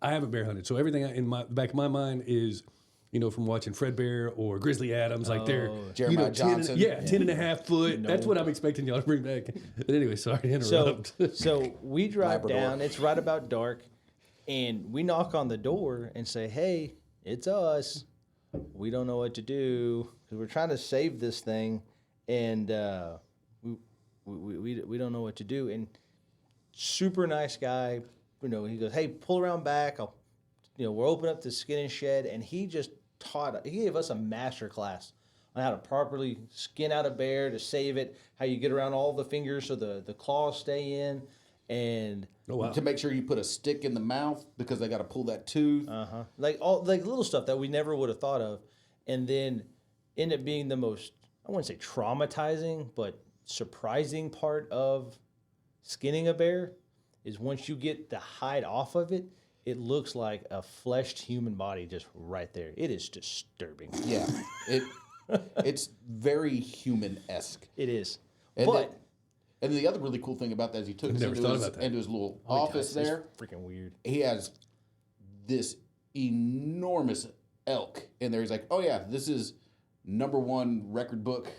I haven't bear hunted, so everything in the back of my mind is, from watching Fred Bear or Grizzly Adams, like they're Jeremiah Johnson. 10.5 foot. That's what I'm expecting y'all to bring back. But anyway, sorry to interrupt. So we drive Labrador. down. It's right about dark, and we knock on the door and say, "Hey, it's us. We don't know what to do because we're trying to save this thing, and we don't know what to do." And super nice guy, he goes, "Hey, pull around back. We'll open up the skin and shed," and he just he gave us a master class on how to properly skin out a bear to save it, how you get around all the fingers so the claws stay in, and to make sure you put a stick in the mouth because they got to pull that tooth. like little stuff that we never would have thought of, and then end up being the most, I wouldn't say traumatizing, but surprising part of skinning a bear is once you get the hide off of it, it looks like a fleshed human body just right there. It is disturbing. Yeah, it's very human-esque. It is. And the other really cool thing about that is he took us into his little office there. It's freaking weird. He has this enormous elk in there. He's like, oh yeah, this is #1 record book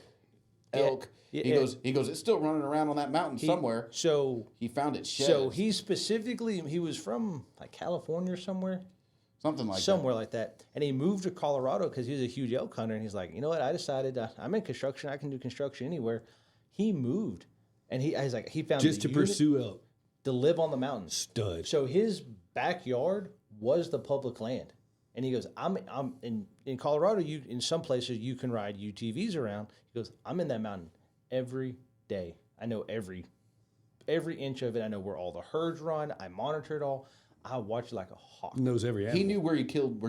elk. Yeah, he goes, it's still running around on that mountain somewhere. So he found it shed. So he was from like California or somewhere. Somewhere like that. And he moved to Colorado because he was a huge elk hunter. And he's like, you know what? I decided I'm in construction. I can do construction anywhere. He moved. And he found just to pursue elk. To live on the mountain. Stud. So his backyard was the public land. And he goes, I'm in Colorado, in some places you can ride UTVs around. He goes, I'm in that mountain every day. I know every inch of it. I know where all the herds run. I monitor it all. I watch it like a hawk. Knows every animal. He knew where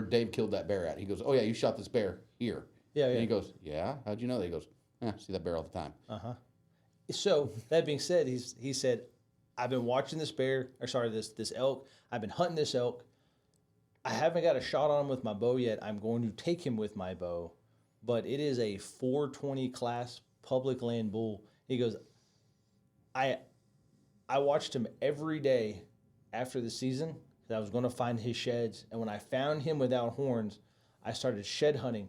Dave killed that bear at. He goes, oh yeah, you shot this bear here. Yeah. And he goes, yeah, how'd you know that? He goes, see that bear all the time. So that being said, he said, I've been watching this this elk. I've been hunting this elk. I haven't got a shot on him with my bow yet. I'm going to take him with my bow, but it is a 420 class public land bull. He goes, I watched him every day after the season because I was going to find his sheds. And when I found him without horns, I started shed hunting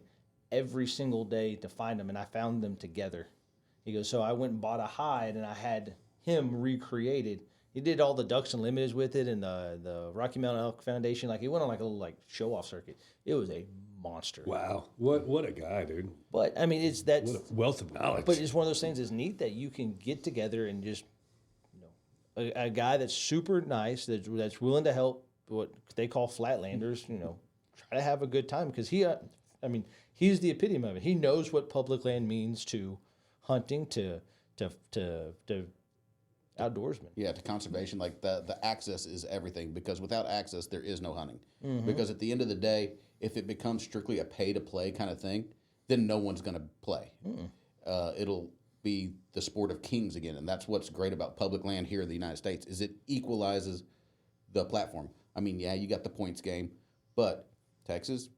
every single day to find them, and I found them together. He goes, so I went and bought a hide, and I had him recreated. He did all the ducks and limiteds with it, and the Rocky Mountain Elk Foundation. Like he went on like a little show off circuit. It was a monster. Wow, what a guy, dude! But I mean, what a wealth of knowledge. But it's one of those things. It's neat that you can get together and just, a guy that's super nice, that's willing to help what they call flatlanders. Try to have a good time because he, I mean, he's the epitome of it. He knows what public land means to hunting, to outdoorsmen. Yeah, to conservation, like the access is everything, because without access, there is no hunting. Because at the end of the day, if it becomes strictly a pay-to-play kind of thing, then no one's going to play. It'll be the sport of kings again, and that's what's great about public land here in the United States is it equalizes the platform. I mean, yeah, you got the points game, but Texas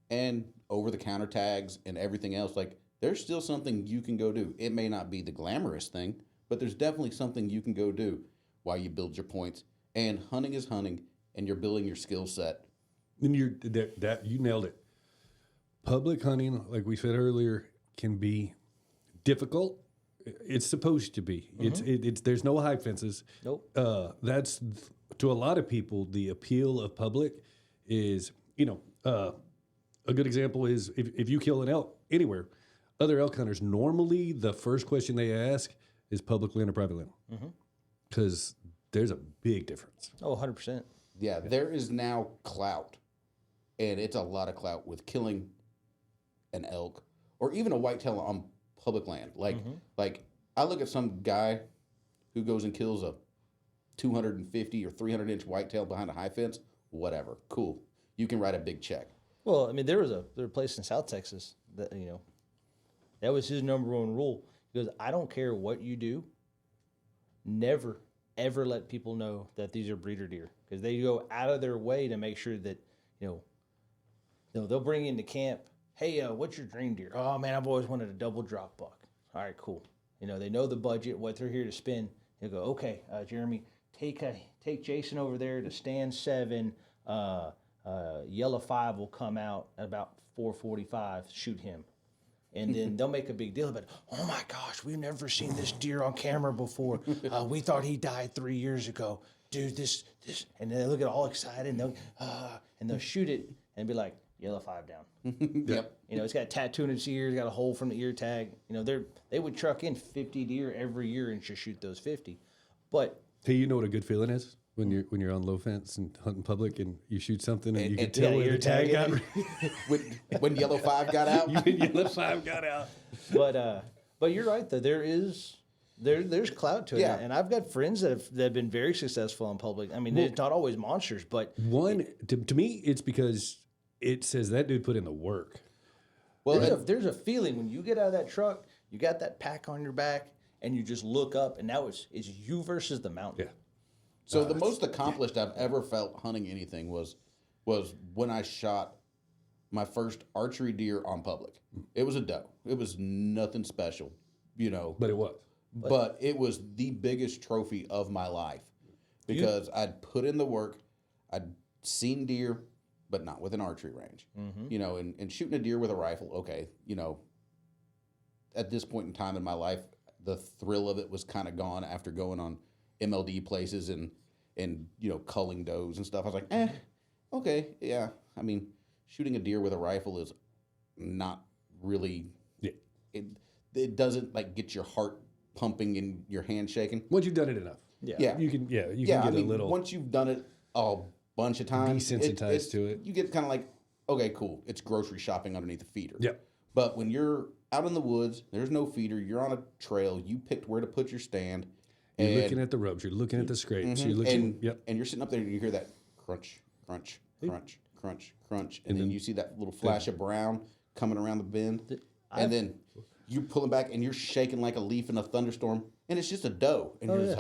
and over-the-counter tags and everything else, like, there's still something you can go do. It may not be the glamorous thing, but there's definitely something you can go do while you build your points. And hunting is hunting, and you're building your skill set. And you nailed it. Public hunting, like we said earlier, can be difficult. It's supposed to be. It's there's no high fences. Nope. That's to a lot of people the appeal of public is a good example is if you kill an elk anywhere, other elk hunters normally the first question they ask is public land or private land, because there's a big difference. Oh, 100%. Yeah, there is now clout, and it's a lot of clout with killing an elk or even a whitetail on public land. Like I look at some guy who goes and kills a 250 or 300-inch whitetail behind a high fence. Whatever, cool. You can write a big check. Well, I mean, there was a place in South Texas that that was his number one rule. He goes, I don't care what you do, never ever let people know that these are breeder deer, because they go out of their way to make sure that they'll bring you into camp. Hey, what's your dream deer? Oh man, I've always wanted a double drop buck. All right, cool. They know the budget, what they're here to spend. They'll go, okay, Jeremy, take Jason over there to stand 7. Yellow 5 will come out at about 4:45. Shoot him. And then they'll make a big deal about it. Oh my gosh, we've never seen this deer on camera before. We thought he died 3 years ago. Dude, this, and they'll get all excited and they'll shoot it and be like, yellow 5 down. Yep. It's got a tattoo in its ear, it's got a hole from the ear tag. They would truck in 50 deer every year and just shoot those 50. But hey, you know what a good feeling is? When you're on low fence and hunting public and you shoot something and you can tell when your tag got when yellow 5 got out. when yellow 5 got out. But you're right though. There's clout to it, Yeah. and I've got friends that have been very successful in public. I mean, it's not always monsters, but To me, it's because it says that dude put in the work. Well, there's a feeling when you get out of that truck, you got that pack on your back, and you just look up, and now it's you versus the mountain. Yeah. So the most accomplished I've ever felt hunting anything was when I shot my first archery deer on public. It was a doe. It was nothing special, But it was. But it was the biggest trophy of my life because I'd put in the work. I'd seen deer, but not with an archery range. And shooting a deer with a rifle, okay, at this point in time in my life, the thrill of it was kind of gone after going on MLD places and culling does and stuff. I was like, okay, yeah. I mean, shooting a deer with a rifle is not really. Yeah. It doesn't like get your heart pumping and your hand shaking. Once you've done it enough. Yeah. You can get a little. Once you've done it a bunch of times, desensitized to it. You get kind of like, okay, cool. It's grocery shopping underneath a feeder. Yeah. But when you're out in the woods, there's no feeder. You're on a trail. You picked where to put your stand. You're looking at the ropes. You're looking at the scrapes. You're looking. And you're sitting up there and you hear that crunch, crunch, crunch, crunch, crunch, and then you see that little flash of brown coming around the bend, and then you're pulling back and you're shaking like a leaf in a thunderstorm, and it's just a doe, and you're just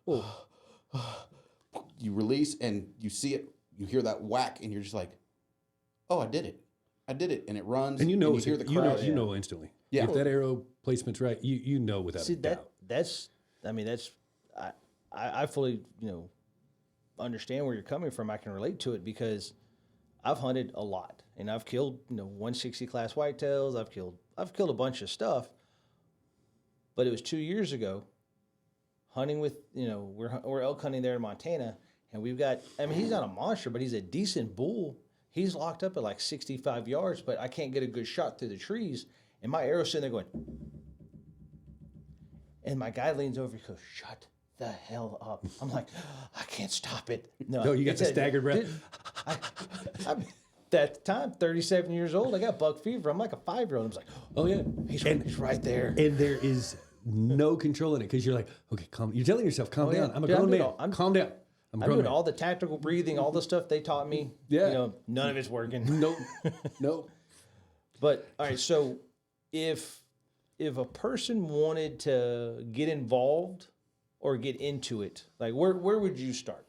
like, you release and you see it, you hear that whack, and you're just like, oh, I did it, and it runs, and you hear the crash. you know instantly. Yeah. If that arrow placement's right, you know without a doubt. I fully understand where you're coming from. I can relate to it because I've hunted a lot and I've killed 160 class whitetails. I've killed a bunch of stuff. But it was 2 years ago, hunting with we're elk hunting there in Montana, and we've got. I mean, he's not a monster, but he's a decent bull. He's locked up at like 65 yards, but I can't get a good shot through the trees, and my arrow's sitting there going. And my guy leans over, he goes, shut the hell up. I'm like, I can't stop it. No, you got the staggered breath. at the time, 37 years old, I got buck fever. I'm like a 5-year-old. I was like, Oh yeah, he's right there. and there is no control in it because you're like, okay, calm. You're telling yourself, calm down. I'm a Dude, grown man. I'm Calm down. I'm a I'm grown doing man. all the tactical breathing, all the stuff they taught me. Yeah. You know, none of it's working. Nope. Nope. But all right, so if a person wanted to get involved or get into it, like where would you start?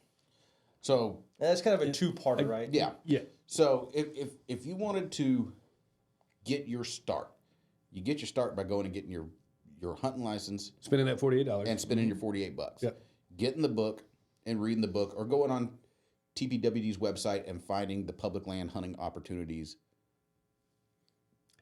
So And that's kind of a two-parter, right? yeah. Yeah. So if you wanted to get your start, you get your start by going and getting your hunting license Spending that $48. and spending your $48. Yep. Getting the book and reading the book, or going on TPWD's website and finding the public land hunting opportunities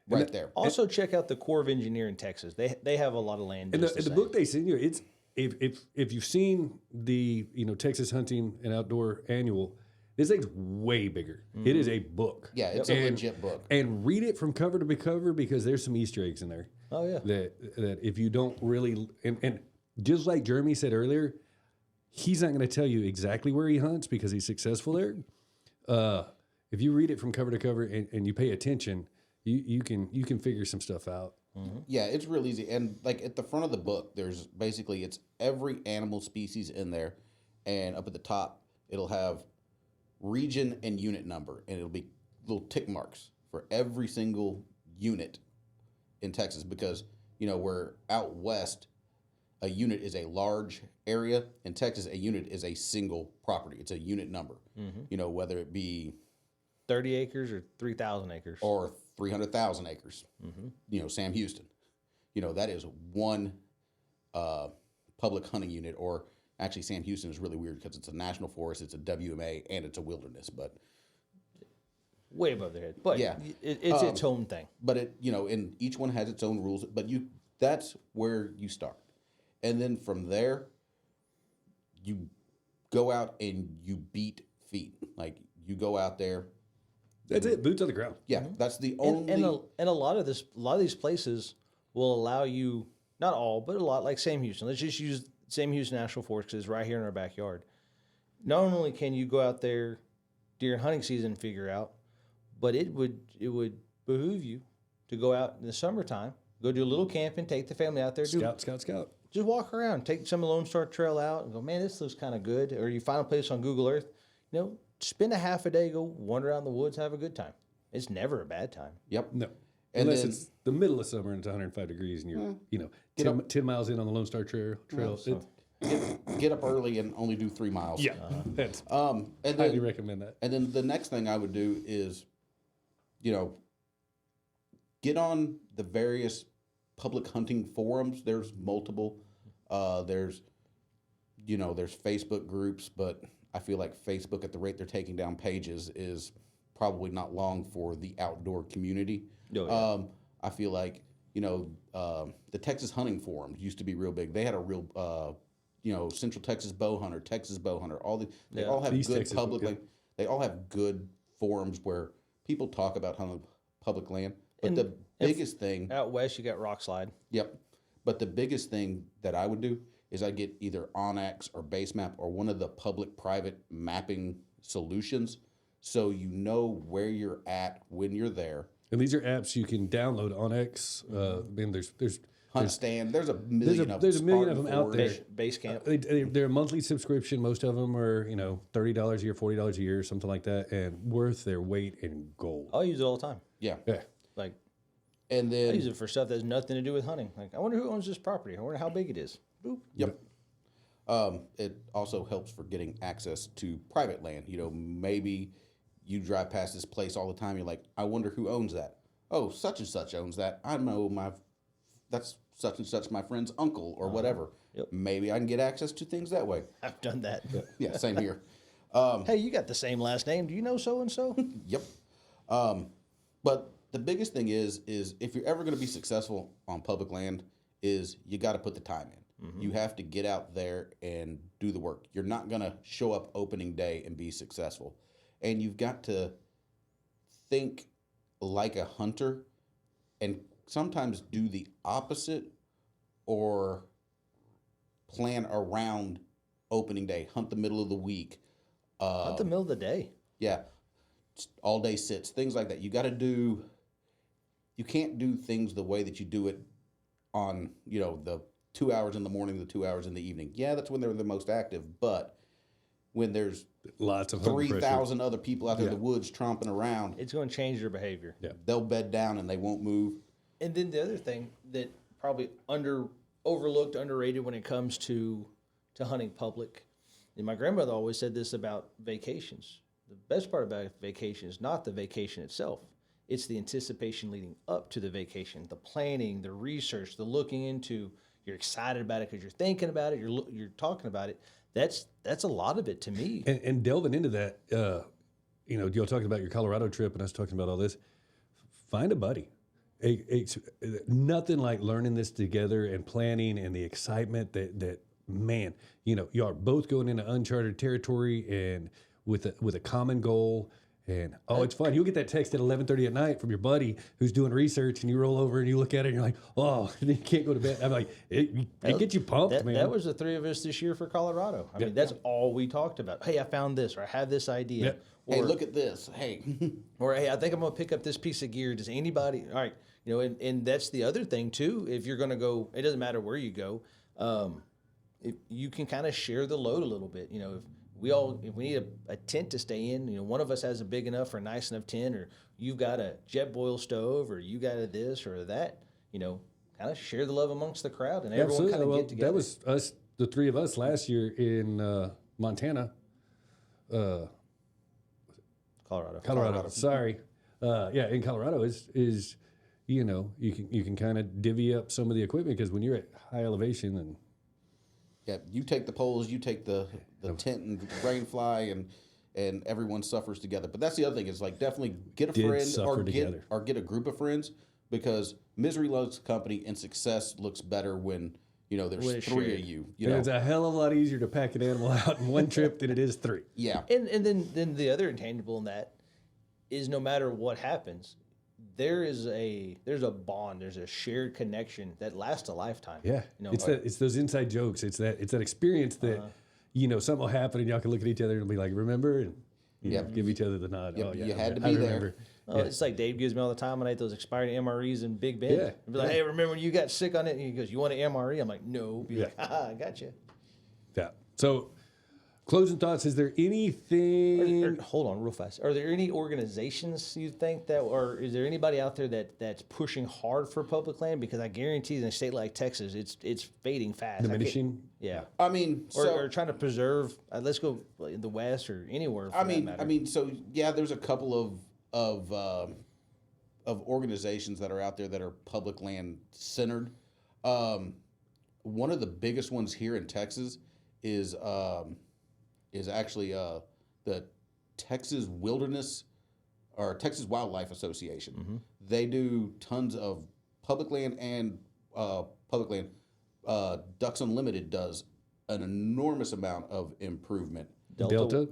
right there. Also, check out the Corps of Engineer in Texas. They have a lot of land. And just the same. book they send you, it's if you've seen the Texas Hunting and Outdoor Annual, this thing's way bigger. It is a book. Yeah, it's a legit book. And read it from cover to cover because there's some Easter eggs in there. Oh yeah. That if you don't really and just like Jeremy said earlier, he's not going to tell you exactly where he hunts because he's successful there. If you read it from cover to cover and you pay attention, you can figure some stuff out. Yeah, it's real easy. And like at the front of the book, there's basically it's every animal species in there, and up at the top it'll have region and unit number, and it'll be little tick marks for every single unit in Texas, because we're out west, a unit is a large area. In Texas, a unit is a single property. It's a unit number. Whether it be 30 acres or 3,000 acres. or 300,000 acres. Sam Houston. That is one public hunting unit. Or actually, Sam Houston is really weird because it's a national forest, it's a WMA, and it's a wilderness. But Way above their head. But Yeah. it's its own thing. but it and each one has its own rules. But that's where you start, and then from there, you go out and you beat feet. Like you go out there. That's it. Boots on the ground. Yeah, that's the only. And a lot of these places will allow you, not all, but a lot, like Sam Houston. Let's just use Sam Houston National Forest because it's right here in our backyard. Not only can you go out there during hunting season and figure out, but it would behoove you to go out in the summertime, go do a little camping, take the family out there, Scout. just walk around, take some of the Lone Star Trail out, and go, man, this looks kind of good. Or you find a place on Google Earth, spend a half a day, go wander around the woods, have a good time. It's never a bad time. Yep. No. And Unless then- it's the middle of summer and it's 105 degrees and you're, 10 miles in on the Lone Star Trail. Get up early and only do 3 miles. Yeah. That's, And highly then recommend that. And then the next thing I would do is, get on the various public hunting forums. There's multiple. There's Facebook groups, but I feel like Facebook, at the rate they're taking down pages, is probably not long for the outdoor community. Oh, yeah. I feel like, the Texas hunting forums used to be real big. They had a real, Central Texas Bow Hunter, Texas Bow Hunter. They all have East good Texas, public. yeah. They all have good forums where people talk about hunting public land. But And the biggest thing, Out west, you got Rock Slide. yep. But the biggest thing that I would do is I'd get either Onyx or Basemap or one of the public-private mapping solutions, so you know where you're at when you're there. And these are apps you can download on X. There's Hunt Stand. There's a million of them. there's a million of them Spartan out there. Forge. Base camp. They're a monthly subscription. Most of them are, $30 a year, $40 a year, something like that, and worth their weight in gold. I use it all the time. Yeah. Yeah. Like, And I then use it for stuff that has nothing to do with hunting. Like, I wonder who owns this property. I wonder how big it is. Boop. Yep. It also helps for getting access to private land. Maybe you drive past this place all the time. You're like, I wonder who owns that. Oh, such and such owns that. I know that's such and such my friend's uncle or whatever. Yep. Maybe I can get access to things that way. I've done that. Yeah, same here. Hey, you got the same last name. Do you know so and so? Yep. But the biggest thing is if you're ever going to be successful on public land, is you got to put the time in. You have to get out there and do the work. You're not going to show up opening day and be successful. And you've got to think like a hunter and sometimes do the opposite or plan around opening day, hunt the middle of the week. Not the middle of the day. Yeah. all day sits, things like that. You can't do things the way that you do it on, the 2 hours in the morning, the 2 hours in the evening. Yeah, that's when they're the most active, but when there's lots of 3,000 other people out there in the woods tromping around, It's going to change their behavior. Yeah. they'll bed down and they won't move. And then the other thing that probably overlooked, underrated when it comes to hunting public, and my grandmother always said this about vacations. The best part about vacation is not the vacation itself. It's the anticipation leading up to the vacation, the planning, the research, the looking into. You're excited about it because you're thinking about it. You're talking about it. That's a lot of it to me. And delving into that, y'all talking about your Colorado trip and us talking about all this. Find a buddy. It's nothing like learning this together and planning and the excitement that man, you are both going into uncharted territory and with a common goal. And it's fun. You'll get that text at 11:30 at night from your buddy who's doing research, and you roll over and you look at it and you're like, oh, you can't go to bed. I'm like, it gets you pumped, man. That was the three of us this year for Colorado. I mean, that's all we talked about. Hey, I found this, or I have this idea. Yeah. Or, Hey, look at this. Hey. Or, hey, I think I'm going to pick up this piece of gear. Does anybody? All right. And that's the other thing, too. If you're going to go, it doesn't matter where you go. If you can kind of share the load a little bit. If we need a tent to stay in, one of us has a big enough or nice enough tent, or you've got a jet boil stove, or you got a this or that, kind of share the love amongst the crowd, and everyone kind of get together. That was us, the three of us last year in Montana. Colorado. Sorry. In Colorado is you can kind of divvy up some of the equipment because when you're at high elevation and Yeah, you take the poles, you take the tent and rain fly, and everyone suffers together. But that's the other thing is definitely get a friend or get a group of friends, because misery loves company and success looks better when there's three of you. It's a hell of a lot easier to pack an animal out in one trip than it is three. Yeah, and then the other intangible in that is no matter what happens, there's a bond, there's a shared connection that lasts a lifetime. Yeah, it's those inside jokes. It's that experience that something will happen and y'all can look at each other and be like, remember, and give each other the nod. Yep, Oh yeah, you had to I be remember. there. It's like Dave gives me all the time when I had those expired MREs in Big Bend. Yeah. I'd be like, hey, remember when you got sick on it? And he goes, you want an MRE? I'm like, no. Be like, I got you. Yeah. So, closing thoughts. Is there anything? Hold on, real fast. Are there any organizations you think that, or is there anybody out there that's pushing hard for public land? Because I guarantee in a state like Texas, it's fading fast. Diminishing. Yeah. I mean, Or trying to preserve. Let's go in the West or anywhere. There's a couple of organizations that are out there that are public land centered. One of the biggest ones here in Texas is actually the Texas Wilderness or Texas Wildlife Association. Mm-hmm. They do tons of public land and public land. Ducks Unlimited does an enormous amount of improvement. Delta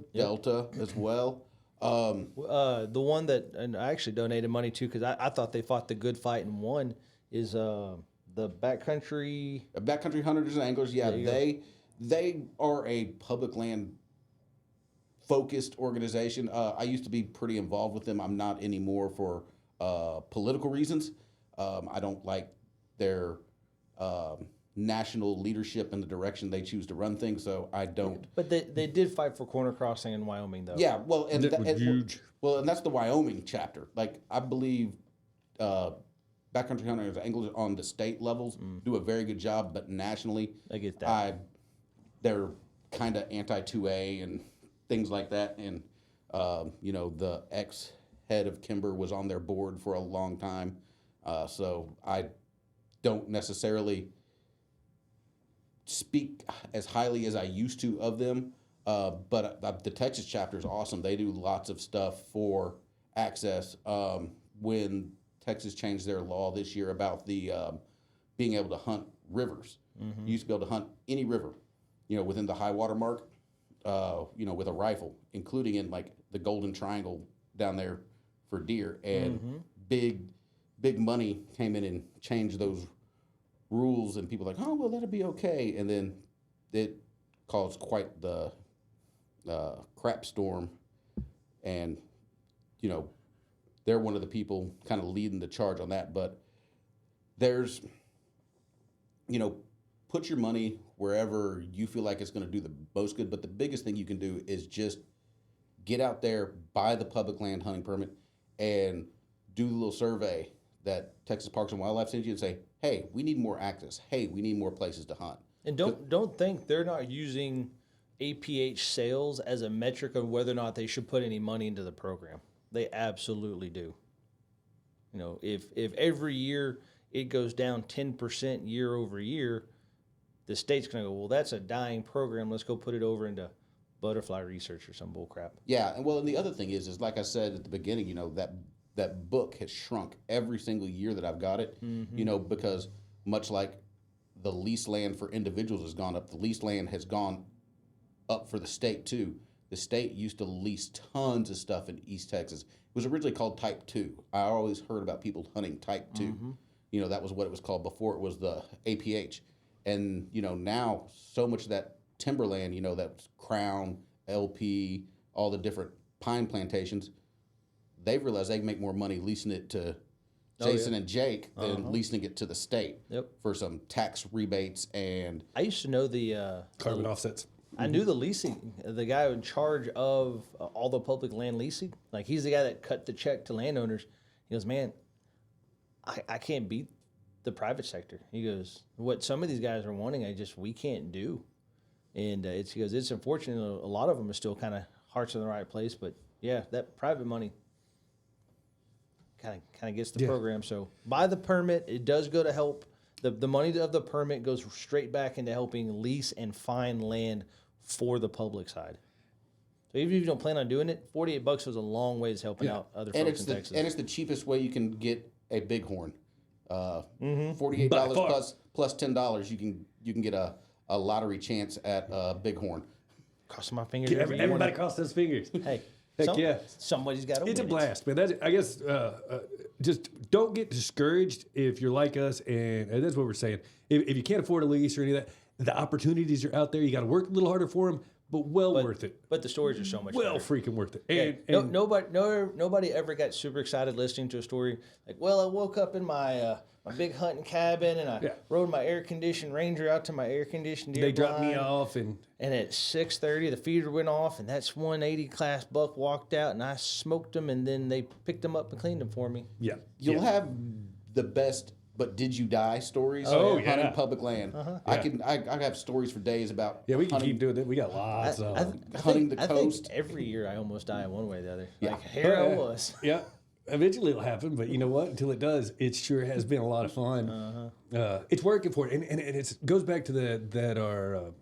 as well. The one that and I actually donated money to because I thought they fought the good fight and won is the Backcountry. Backcountry Hunters and Anglers. Yeah, they are a public land focused organization. I used to be pretty involved with them. I'm not anymore for political reasons. I don't like their national leadership and the direction they choose to run things, so I don't. But they did fight for corner crossing in Wyoming, though. Yeah, well, and huge. Well, and that's the Wyoming chapter. I believe Backcountry Hunters and Anglers on the state levels do a very good job, but nationally, I get that. They're kind of anti-2A and things like that. And, the ex-head of Kimber was on their board for a long time. So I don't necessarily speak as highly as I used to of them. But the Texas chapter is awesome. They do lots of stuff for access. When Texas changed their law this year about the being able to hunt rivers. Mm-hmm. You used to be able to hunt any river, within the high water mark, with a rifle, including in the Golden Triangle down there for deer. And big money came in and changed those rules, and people were like, oh, well, that'll be okay. And then it caused quite the crap storm, and they're one of the people kind of leading the charge on that. But there's, put your money wherever you feel like it's going to do the most good. But the biggest thing you can do is just get out there, buy the public land hunting permit, and do the little survey that Texas Parks and Wildlife sends you and say, hey, we need more access. Hey, we need more places to hunt. And don't think they're not using APH sales as a metric of whether or not they should put any money into the program. They absolutely do. If every year it goes down 10% year over year, the state's going to go, well, that's a dying program. Let's go put it over into butterfly research or some bull crap. Yeah, and the other thing is like I said at the beginning, that book has shrunk every single year that I've got it, because much like the lease land for individuals has gone up, the lease land has gone up for the state too. The state used to lease tons of stuff in East Texas. It was originally called Type 2. I always heard about people hunting Type 2. That was what it was called before it was the APH. And, now so much of that timberland, that Crown, LP, all the different pine plantations, they've realized they can make more money leasing it to Jason and Jake than leasing it to the state for some tax rebates. And I used to know the Carbon offsets. I knew the leasing, the guy in charge of all the public land leasing. Like, he's the guy that cut the check to landowners. He goes, man, I can't beat the private sector. He goes, what some of these guys are wanting, we can't do. And he goes, it's unfortunate. A lot of them are still kind of hearts in the right place. But, yeah, that private money kind of gets the program. So buy the permit. It does go to help. The money of the permit goes straight back into helping lease and find land for the public side. So even if you don't plan on doing it, $48 goes a long ways helping out other folks in Texas. And it's the cheapest way you can get a bighorn. $48 plus $10, you can get a lottery chance at a bighorn. Cross my fingers. Everybody cross those fingers. Hey, somebody's got to win. It's a blast, man. I guess just don't get discouraged if you're like us, and that's what we're saying. If you can't afford a lease or any of that, the opportunities are out there. You got to work a little harder for them, but worth it. But the stories are so much better. freaking worth it. And nobody ever got super excited listening to a story like, well, I woke up in my big hunting cabin and I rode my air-conditioned Ranger out to my air-conditioned deer they dropped blind, me off, and at 6:30 the feeder went off, and that's 180 class buck walked out, and I smoked them, and then they picked them up and cleaned them for me. Yeah, you'll have the best. But did you die stories? Hunting public land. I have stories for days about. Yeah, we can keep doing it. We got lots of hunting the coast. I think every year I almost die one way or the other. Yeah. Like, here I was. Yeah. Eventually it'll happen, but you know what? Until it does, it sure has been a lot of fun. It's working for it, and it goes back to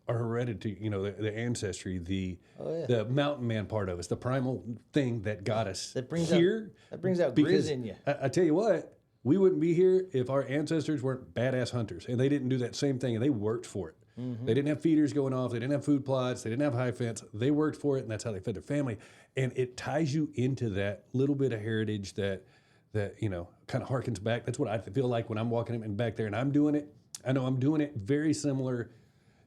our heredity, the ancestry, the mountain man part of us, the primal thing that got us here. That brings out grizz in you. I tell you what, we wouldn't be here if our ancestors weren't badass hunters, and they didn't do that same thing, and they worked for it. They didn't have feeders going off. They didn't have food plots. They didn't have high fence. They worked for it, and that's how they fed their family. And it ties you into that little bit of heritage that kind of harkens back. That's what I feel like when I'm walking in back there and I'm doing it. I know I'm doing it very similar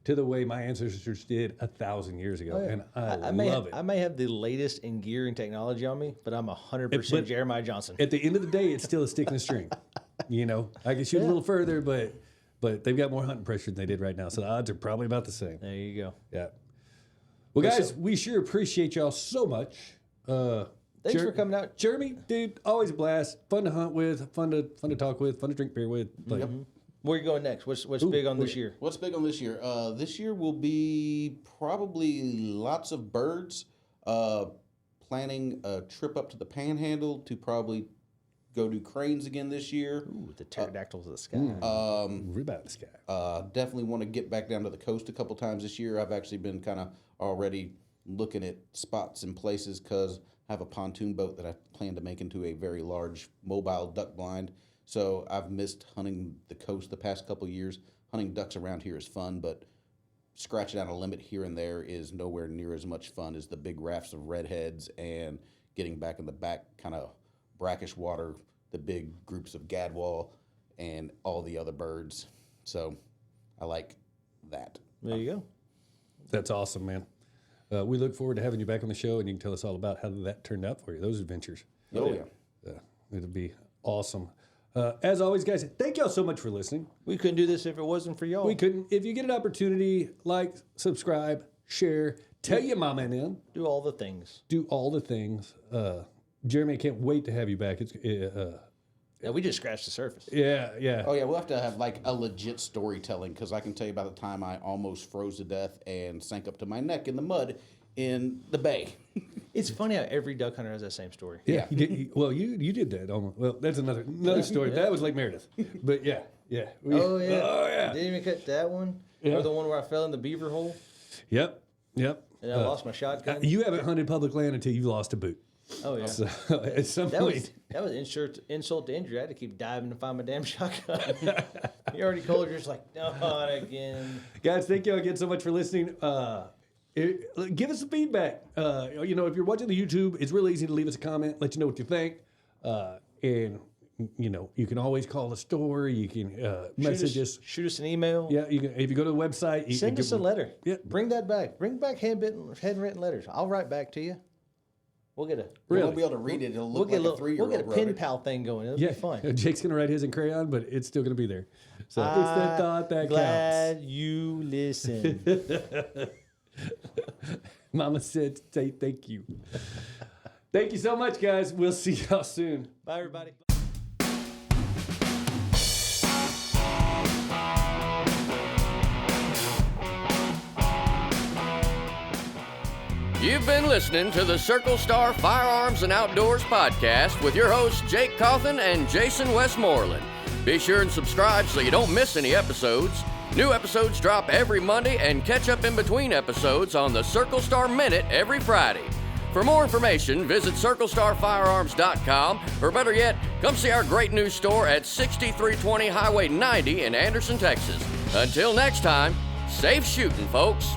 to the way my ancestors did 1,000 years ago, and I love it. I may have the latest in gear and technology on me, but I'm 100% Jeremiah Johnson. At the end of the day, it's still a stick and a string. I can shoot a little further, but they've got more hunting pressure than they did right now, so the odds are probably about the same. There you go. Yeah. Well, guys, we sure appreciate y'all so much. Thanks for coming out, Jeremy. Dude, always a blast. Fun to hunt with. Fun to talk with. Fun to drink beer with. Where are you going next? What's big on this year? What's big on this year? This year will be probably lots of birds. Planning a trip up to the Panhandle to probably go do cranes again this year. Ooh, the pterodactyls of the sky. We're about the sky. Definitely want to get back down to the coast a couple times this year. I've actually been kind of already looking at spots and places because I have a pontoon boat that I plan to make into a very large mobile duck blind. So I've missed hunting the coast the past couple years. Hunting ducks around here is fun, but scratching out a limit here and there is nowhere near as much fun as the big rafts of redheads and getting back in the back kind of brackish water, the big groups of gadwall, and all the other birds. So I like that. There you go. That's awesome, man. We look forward to having you back on the show, and you can tell us all about how that turned out for you, those adventures. Oh, yeah. It'll be awesome. As always, guys, thank y'all so much for listening. We couldn't do this if it wasn't for y'all. We couldn't. If you get an opportunity, like, subscribe, share, tell your mama and them. do all the things. Do all the things. Jeremy, I can't wait to have you back. It's Yeah, we just scratched the surface. yeah. Oh, yeah, we'll have to have like a legit storytelling because I can tell you about the time I almost froze to death and sank up to my neck in the mud in the bay. It's funny how every duck hunter has that same story. Yeah. You did that almost. Well, that's another story. That was Lake Meredith. But yeah. Oh yeah. Oh yeah. Didn't even cut that one. Yeah. Or the one where I fell in the beaver hole Yep. and I lost my shotgun. You haven't hunted public land until you've lost a boot. Oh yeah. So at some That point, was insult to injury. I had to keep diving to find my damn shotgun. You already called. You're just like, not again. guys, thank you again so much for listening. Give us some feedback. If you're watching the YouTube, it's really easy to leave us a comment, let you know what you think. And you can always call the store. You can message us. Shoot us an email. Yeah, you can. If you go to the website, you Send can us a letter. Yeah. Bring that back. Bring back handwritten letters. I'll write back to you. We'll get a You won't be able to read it. It'll look we'll like a 3-year-old get a wrote pen it. pal thing going. It'll Yeah, be fun. Jake's gonna write his in crayon, but it's still gonna be there. So it's the thought that Glad you listen. counts. Mama said, "Say thank you." Thank you so much, guys. We'll see y'all soon. Bye, everybody. You've been listening to the Circle Star Firearms and Outdoors podcast with your hosts Jake Cawthon and Jason Westmoreland. Be sure and subscribe so you don't miss any episodes. New episodes drop every Monday and catch up in between episodes on the Circle Star Minute every Friday. For more information, visit CircleStarFirearms.com, or better yet, come see our great new store at 6320 Highway 90 in Anderson, Texas. Until next time, safe shooting, folks.